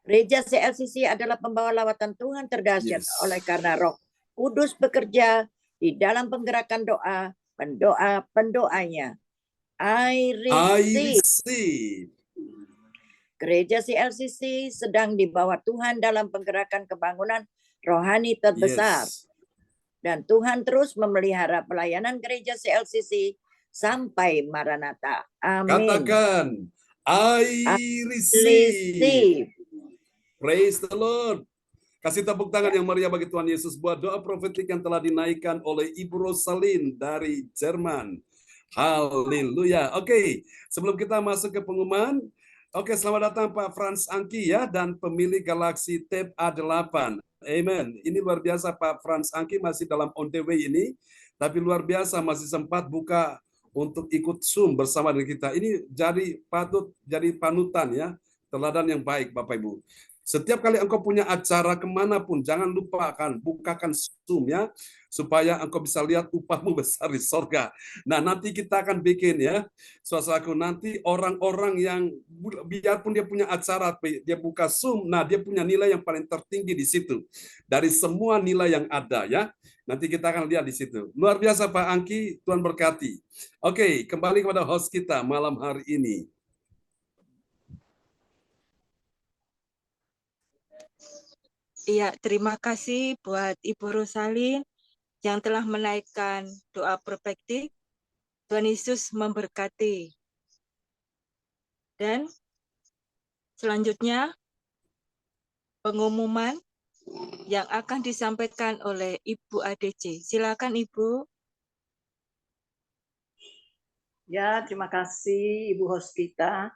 Gereja CLCC adalah pembawa lawatan Tuhan terdahsyat Yes. oleh karena Roh Kudus bekerja di dalam penggerakan doa, pendoanya. I receive. receive. Gereja CLCC sedang dibawa Tuhan dalam penggerakan kebangunan rohani terbesar. Yes. Dan Tuhan terus memelihara pelayanan gereja CLCC sampai Maranatha. Amin. Katakan, I receive. Praise the Lord. Kasih tepuk tangan yang meriah bagi Tuhan Yesus buat doa profetik yang telah dinaikkan oleh Ibu Rosalin dari Jerman. Haleluya. Oke, sebelum kita masuk ke pengumuman, oke, selamat datang Pak Frans Angki ya, dan pemilik Galaxy Tab A8. Amen. Ini luar biasa Pak Frans Angki masih dalam on the way ini, tapi luar biasa masih sempat buka untuk ikut Zoom bersama dengan kita. Ini patut jadi panutan ya, teladan yang baik Bapak Ibu. Setiap kali engkau punya acara kemanapun, jangan lupakan, bukakan Zoom ya, supaya engkau bisa lihat upahmu besar di sorga. Nah, nanti kita akan bikin ya, saudaraku, nanti orang-orang yang, biarpun dia punya acara, dia buka Zoom, nah dia punya nilai yang paling tertinggi di situ. Dari semua nilai yang ada ya, nanti kita akan lihat di situ. Luar biasa Pak Angki, Tuhan berkati. Oke, kembali kepada host kita malam hari ini. Iya, terima kasih buat Ibu Rosalin yang telah menaikkan doa perspektif. Tuhan Yesus memberkati. Dan selanjutnya pengumuman yang akan disampaikan oleh Ibu ADC. Silakan Ibu. Ya, terima kasih Ibu host kita.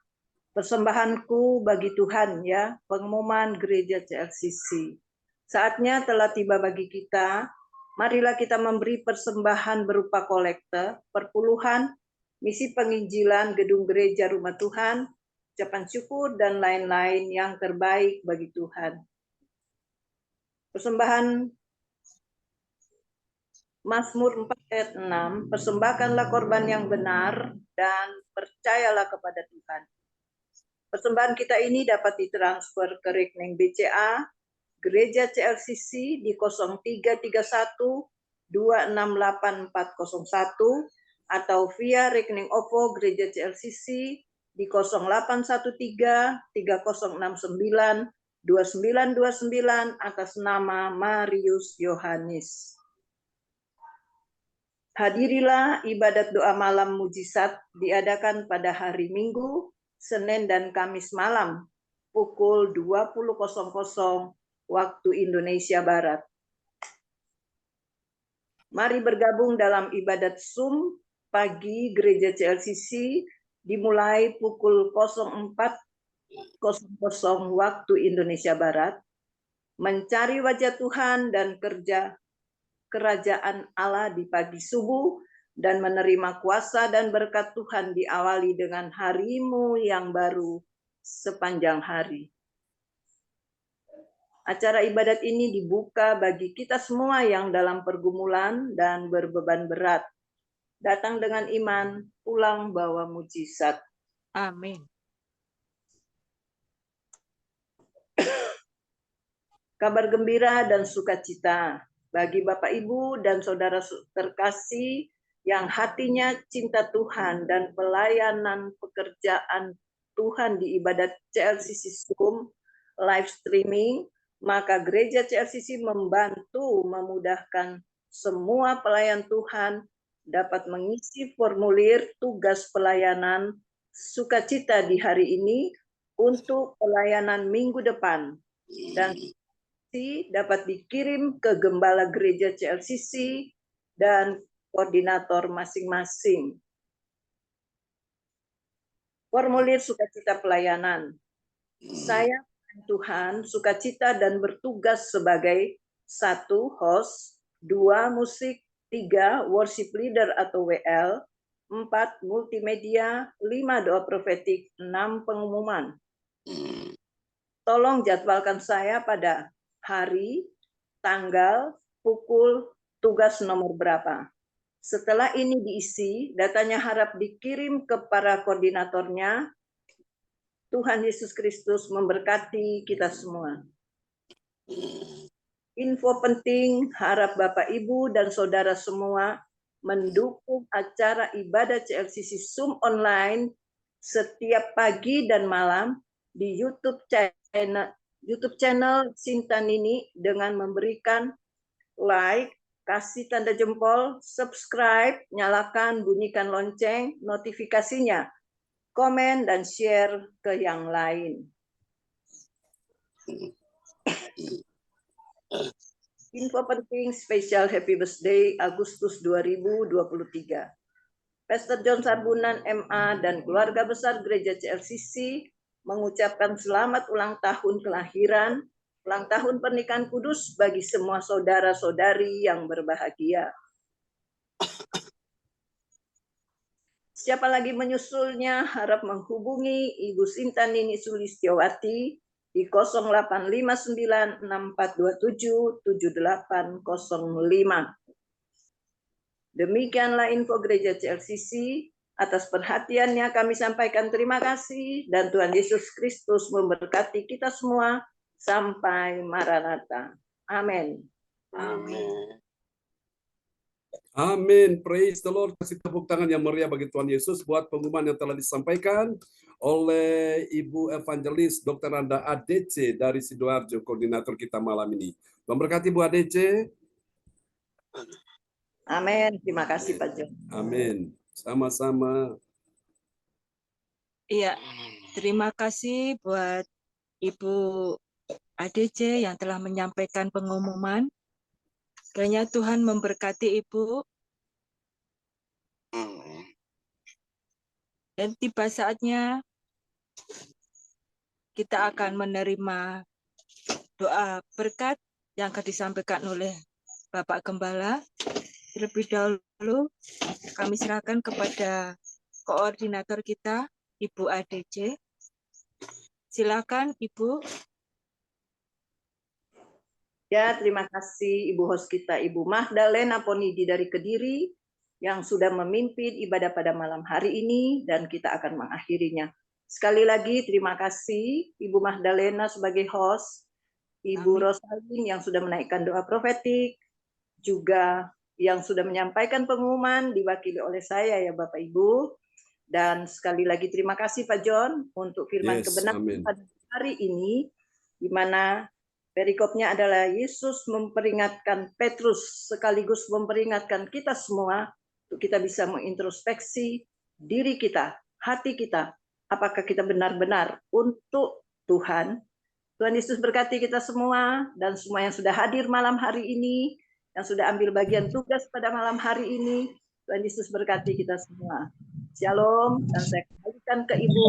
Persembahanku bagi Tuhan ya, pengumuman gereja CLCC. Saatnya telah tiba bagi kita. Marilah kita memberi persembahan berupa kolekte, perpuluhan, misi penginjilan gedung gereja rumah Tuhan, ucapan syukur dan lain-lain yang terbaik bagi Tuhan. Persembahan Mazmur 4 ayat 6, persembahkanlah korban yang benar dan percayalah kepada Tuhan. Persembahan kita ini dapat ditransfer ke rekening BCA Gereja CLCC di 0331 268401 atau via rekening OVO Gereja CLCC di 0813 3069 2929 atas nama Marius Yohanes. Hadirilah ibadat doa malam mujizat diadakan pada hari Minggu, Senin dan Kamis malam pukul 20.00 waktu Indonesia Barat. Mari bergabung dalam ibadat Zoom pagi Gereja CLCC dimulai pukul 04.00 waktu Indonesia Barat, mencari wajah Tuhan dan kerajaan Allah di pagi subuh dan menerima kuasa dan berkat Tuhan diawali dengan harimu yang baru sepanjang hari. Acara ibadat ini dibuka bagi kita semua yang dalam pergumulan dan berbeban berat. Datang dengan iman, pulang bawa mujizat. Amin. Kabar gembira dan sukacita bagi Bapak Ibu dan saudara terkasih yang hatinya cinta Tuhan dan pelayanan pekerjaan Tuhan di ibadat CLCC Zoom live streaming, maka Gereja CLCC membantu memudahkan semua pelayan Tuhan dapat mengisi formulir tugas pelayanan sukacita di hari ini untuk pelayanan minggu depan, dan dapat dikirim ke Gembala Gereja CLCC dan koordinator masing-masing. Formulir sukacita pelayanan. Saya Tuhan sukacita dan bertugas sebagai 1. host, 2. musik, 3. worship leader atau WL, 4. multimedia, 5. doa profetik, 6. pengumuman. Tolong jadwalkan saya pada hari, tanggal, pukul, tugas nomor berapa. Setelah ini diisi, datanya harap dikirim ke para koordinatornya. Tuhan Yesus Kristus memberkati kita semua. Info penting, harap Bapak, Ibu, dan Saudara semua mendukung acara ibadah CLCC Zoom online setiap pagi dan malam di YouTube channel Sinta Nini dengan memberikan like, kasih tanda jempol, subscribe, nyalakan, bunyikan lonceng, notifikasinya, komen, dan share ke yang lain. Info penting spesial Happy Birthday Agustus 2023. Pastor John Sarbunan MA dan keluarga besar Gereja CLCC mengucapkan selamat ulang tahun kelahiran, ulang tahun pernikahan kudus bagi semua saudara-saudari yang berbahagia. Siapa lagi menyusulnya harap menghubungi Ibu Sinta Nini Sulistiawati di 085964277805. Demikianlah info Gereja CLCC. Atas perhatiannya kami sampaikan terima kasih dan Tuhan Yesus Kristus memberkati kita semua sampai Maranatha. Amin. Amin. Amin. Praise the Lord. Kasih tepuk tangan yang meriah bagi Tuhan Yesus buat pengumuman yang telah disampaikan oleh Ibu Evangelis Dr. Randa ADC dari Sidoarjo, koordinator kita malam ini. Tuhan berkati Bu ADC. Amin. Terima kasih Pak John. Amin. Sama-sama. Iya, terima kasih buat Ibu ADC yang telah menyampaikan pengumuman. Kiranya Tuhan memberkati Ibu. Dan tiba saatnya kita akan menerima doa berkat yang akan disampaikan oleh Bapak Gembala. Terlebih dahulu kami serahkan kepada koordinator kita, Ibu ADC. Silakan Ibu. Ya, terima kasih Ibu host kita, Ibu Magdalena Ponidi dari Kediri, yang sudah memimpin ibadah pada malam hari ini, dan kita akan mengakhirinya. Sekali lagi terima kasih Ibu Magdalena sebagai host, Ibu Rosalin yang sudah menaikkan doa profetik, juga yang sudah menyampaikan pengumuman diwakili oleh saya ya Bapak Ibu. Dan sekali lagi terima kasih Pak John untuk firman kebenaran amin. pada hari ini, di mana perikopnya adalah Yesus memperingatkan Petrus sekaligus memperingatkan kita semua untuk kita bisa mengintrospeksi diri kita, hati kita, apakah kita benar-benar untuk Tuhan. Tuhan Yesus berkati kita semua dan semua yang sudah hadir malam hari ini, yang sudah ambil bagian tugas pada malam hari ini. Tuhan Yesus berkati kita semua. Shalom, dan saya kembalikan ke Ibu.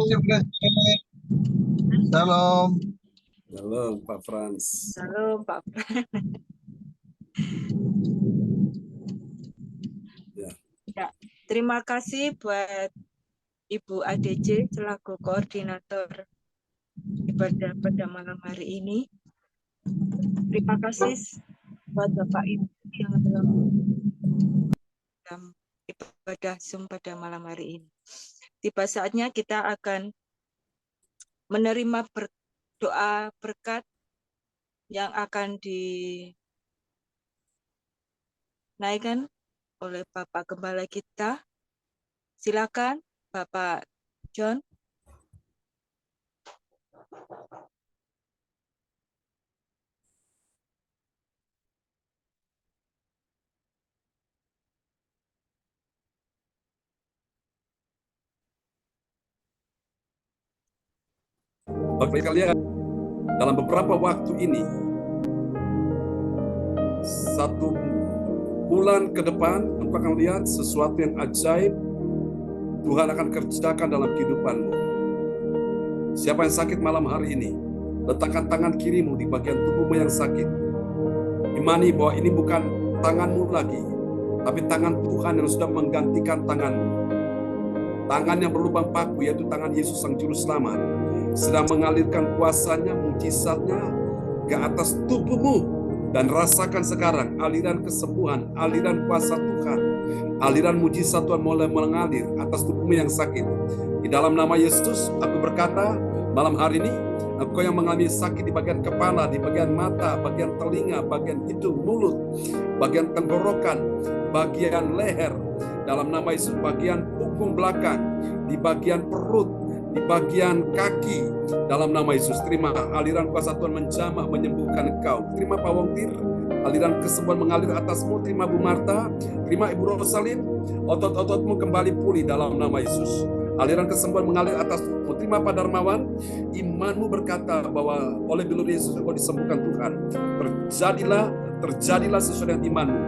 Salam. Shalom Pak Frans. Shalom Pak. Ya, terima kasih buat Ibu ADC selaku koordinator ibadah pada malam hari ini. Terima kasih buat Bapak Ibu yang telah dalam ibadah Zoom pada malam hari ini. Tiba saatnya kita akan menerima doa berkat yang akan dinaikkan oleh Bapak Gembala kita. Silakan Bapak John. Bapak kalian, dalam beberapa waktu ini, 1 bulan ke depan, engkau akan lihat sesuatu yang ajaib Tuhan akan kerjakan dalam kehidupanmu. Siapa yang sakit malam hari ini, letakkan tangan kirimu di bagian tubuhmu yang sakit. Imani bahwa ini bukan tanganmu lagi, tapi tangan Tuhan yang sudah menggantikan tanganmu. Tangan yang berlubang paku, yaitu tangan Yesus Sang Juru Selamat, sedang mengalirkan kuasanya, mujizatnya ke atas tubuhmu. Dan rasakan sekarang aliran kesembuhan, aliran kuasa Tuhan, aliran mujizat Tuhan mulai mengalir atas tubuhmu yang sakit. Di dalam nama Yesus, aku berkata, malam hari ini, engkau yang mengalami sakit di bagian kepala, di bagian mata, bagian telinga, bagian hidung, mulut, bagian tenggorokan, bagian leher, dalam nama Yesus, bagian punggung belakang, di bagian perut, di bagian kaki, dalam nama Yesus, terima aliran kuasa Tuhan menjamah menyembuhkan engkau. Terima Pak Wongtir, aliran kesembuhan mengalir atasmu. Terima Bu Marta, terima Ibu Rosalin, otot-ototmu kembali pulih dalam nama Yesus. Aliran kesembuhan mengalir atasmu. Terima Pak Darmawan, imanmu berkata bahwa oleh bilur Yesus engkau disembuhkan Tuhan. Terjadilah sesuai dengan imanmu.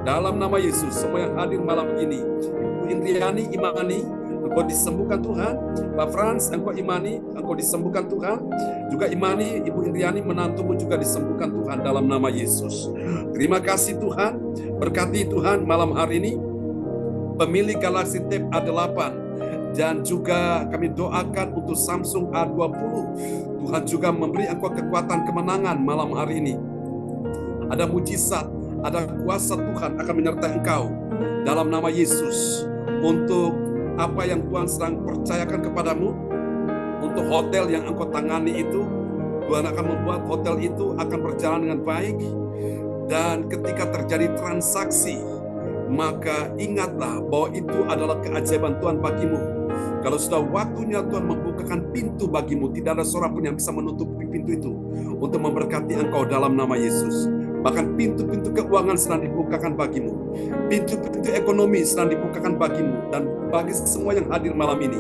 Dalam nama Yesus, semua yang hadir malam ini, Ibu Indriani imani, engkau disembuhkan Tuhan. Pak Frans, engkau imani, engkau disembuhkan Tuhan. Juga imani, Ibu Indriani menantumu juga disembuhkan Tuhan dalam nama Yesus. Terima kasih Tuhan, berkati Tuhan malam hari ini, pemilik Galaxy Tab A8, dan juga kami doakan untuk Samsung A20. Tuhan juga memberi engkau kekuatan kemenangan malam hari ini. Ada mujizat, ada kuasa Tuhan akan menyertai engkau dalam nama Yesus. Untuk apa yang Tuhan sedang percayakan kepadamu, untuk hotel yang engkau tangani itu, Tuhan akan membuat hotel itu akan berjalan dengan baik. Dan ketika terjadi transaksi, maka ingatlah bahwa itu adalah keajaiban Tuhan bagimu. Kalau sudah waktunya Tuhan membukakan pintu bagimu, tidak ada seorang pun yang bisa menutup pintu itu untuk memberkati engkau dalam nama Yesus. Bahkan pintu-pintu keuangan sedang dibukakan bagimu. Pintu-pintu ekonomi sedang dibukakan bagimu. Dan bagi semua yang hadir malam ini,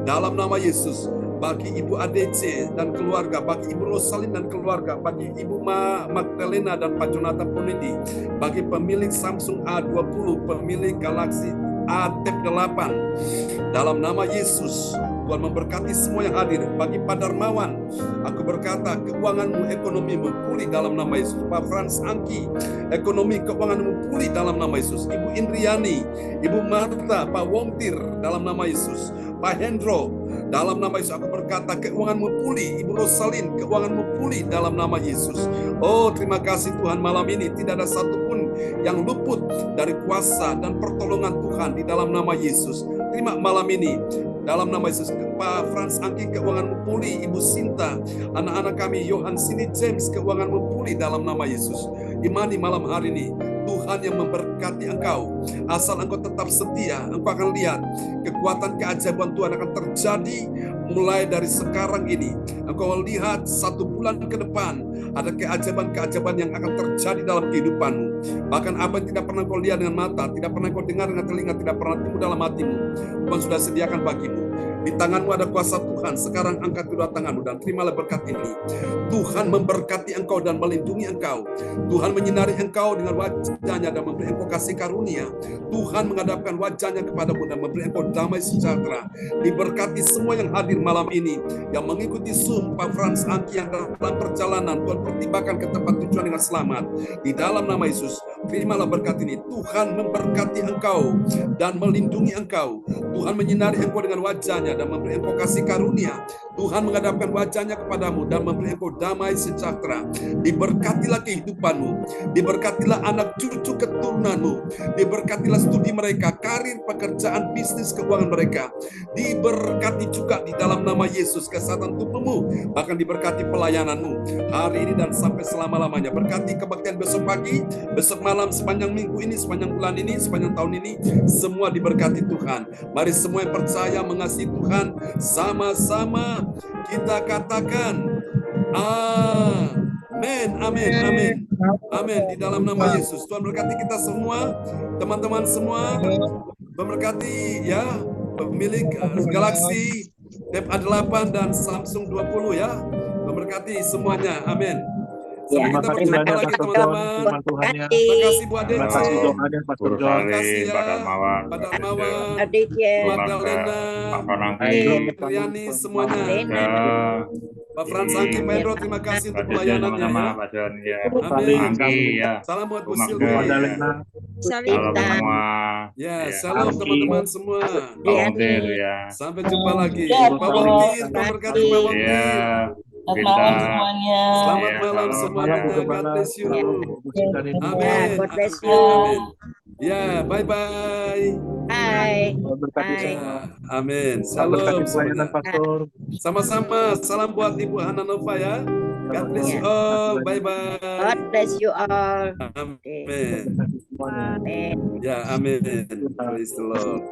dalam nama Yesus, bagi Ibu ADC dan keluarga, bagi Ibu Rosalin dan keluarga, bagi Ibu Magdalena dan Pak Jonathan Ponidi, bagi pemilik Samsung A20, pemilik Galaxy A8, dalam nama Yesus, Tuhan memberkati semua yang hadir. Bagi Pak Darmawan, aku berkata, keuanganmu, ekonomimu pulih dalam nama Yesus. Pak Frans Angki, ekonomi keuanganmu pulih dalam nama Yesus. Ibu Indriani, Ibu Marta, Pak Wongtir, dalam nama Yesus. Pak Hendro, dalam nama Yesus aku berkata, keuanganmu pulih. Ibu Rosalin, keuanganmu pulih dalam nama Yesus. Oh, terima kasih Tuhan, malam ini tidak ada satupun yang luput dari kuasa dan pertolongan Tuhan di dalam nama Yesus. Terima malam ini dalam nama Yesus. Pak Frans Angki, keuanganmu pulih. Ibu Sinta, anak-anak kami Yohan Sini James, keuanganmu pulih dalam nama Yesus. Imani malam hari ini Tuhan yang memberkati engkau. Asal engkau tetap setia, engkau akan lihat kekuatan keajaiban Tuhan akan terjadi mulai dari sekarang ini. Engkau lihat 1 bulan ke depan ada keajaiban-keajaiban yang akan terjadi dalam kehidupanmu. Bahkan apa yang tidak pernah kau lihat dengan mata, tidak pernah kau dengar dengan telinga, tidak pernah timbul dalam hatimu, Tuhan sudah sediakan bagimu. Di tanganmu ada kuasa Tuhan. Sekarang angkat kedua tanganmu dan terimalah berkat ini. Tuhan memberkati engkau dan melindungi engkau. Tuhan menyinari engkau dengan wajahnya dan memberi engkau kasih karunia. Tuhan menghadapkan wajahnya kepadamu dan memberi engkau damai sejahtera. Diberkati semua yang hadir malam ini, yang mengikuti Zoom, Pak Frans Angki yang dalam perjalanan, Tuhan pertimbangkan ke tempat tujuan dengan selamat. Di dalam nama Yesus, terimalah berkat ini. Tuhan memberkati engkau dan melindungi engkau. Tuhan menyinari engkau dengan wajahnya dan memberi engkau kasih karunia. Tuhan menghadapkan wajahnya kepadamu dan memberi engkau damai sejahtera. Diberkatilah kehidupanmu, diberkatilah anak cucu keturunanmu, diberkatilah studi mereka, karir, pekerjaan, bisnis, keuangan mereka. Diberkati juga di dalam nama Yesus kesehatan tubuhmu, bahkan diberkati pelayananmu hari ini dan sampai selama-lamanya. Berkati kebaktian besok pagi, besok malam, sepanjang minggu ini, sepanjang bulan ini, sepanjang tahun ini, semua diberkati Tuhan. Mari semua yang percaya mengasihi Tuhan, sama-sama kita katakan amin, amin, amin, amin di dalam nama Yesus. Tuhan berkati kita semua, teman-teman semua, memberkati ya pemilik Galaxy Tab A8 dan Samsung 20 ya, memberkati semuanya, amin. Sampai kita berjumpa lagi teman-teman. Tuhannya. Terima kasih Bu Adece. Terima kasih doanya Pastor John. Terima kasih ya Pada Mawar, Pada Mawar, Aditya, Magdalena, Pak Panangki, Riani, semuanya. ya, Pak Frans Angki Pedro, terima kasih untuk Pak Dirjen pelayanannya sama ya. Pak John, ya, Amin. Angki, ya, Salam buat Bu Bu Silvi. Magdalena. halo semua, Ya, ya, salam teman-teman semua. volunteer ya, Sampai jumpa lagi. Ya, Pak Wongkir, memberkati Pak Wongkir. ya, Selamat kita, malam semuanya. Selamat ya, malam shalom. semuanya. Ya, God bless you. Ya, Amin. God bless you. Amin. Ya, bye-bye. Hai. Berkati Hai. semua. Amin. Berkati Salam pelayanan semuanya. Pastor. Sama-sama. Salam buat Ibu Hana Nova ya. God bless you all. Bye-bye. God bless you all. Amin. Berkati semuanya. Amen. Ya, amin. Praise the Lord.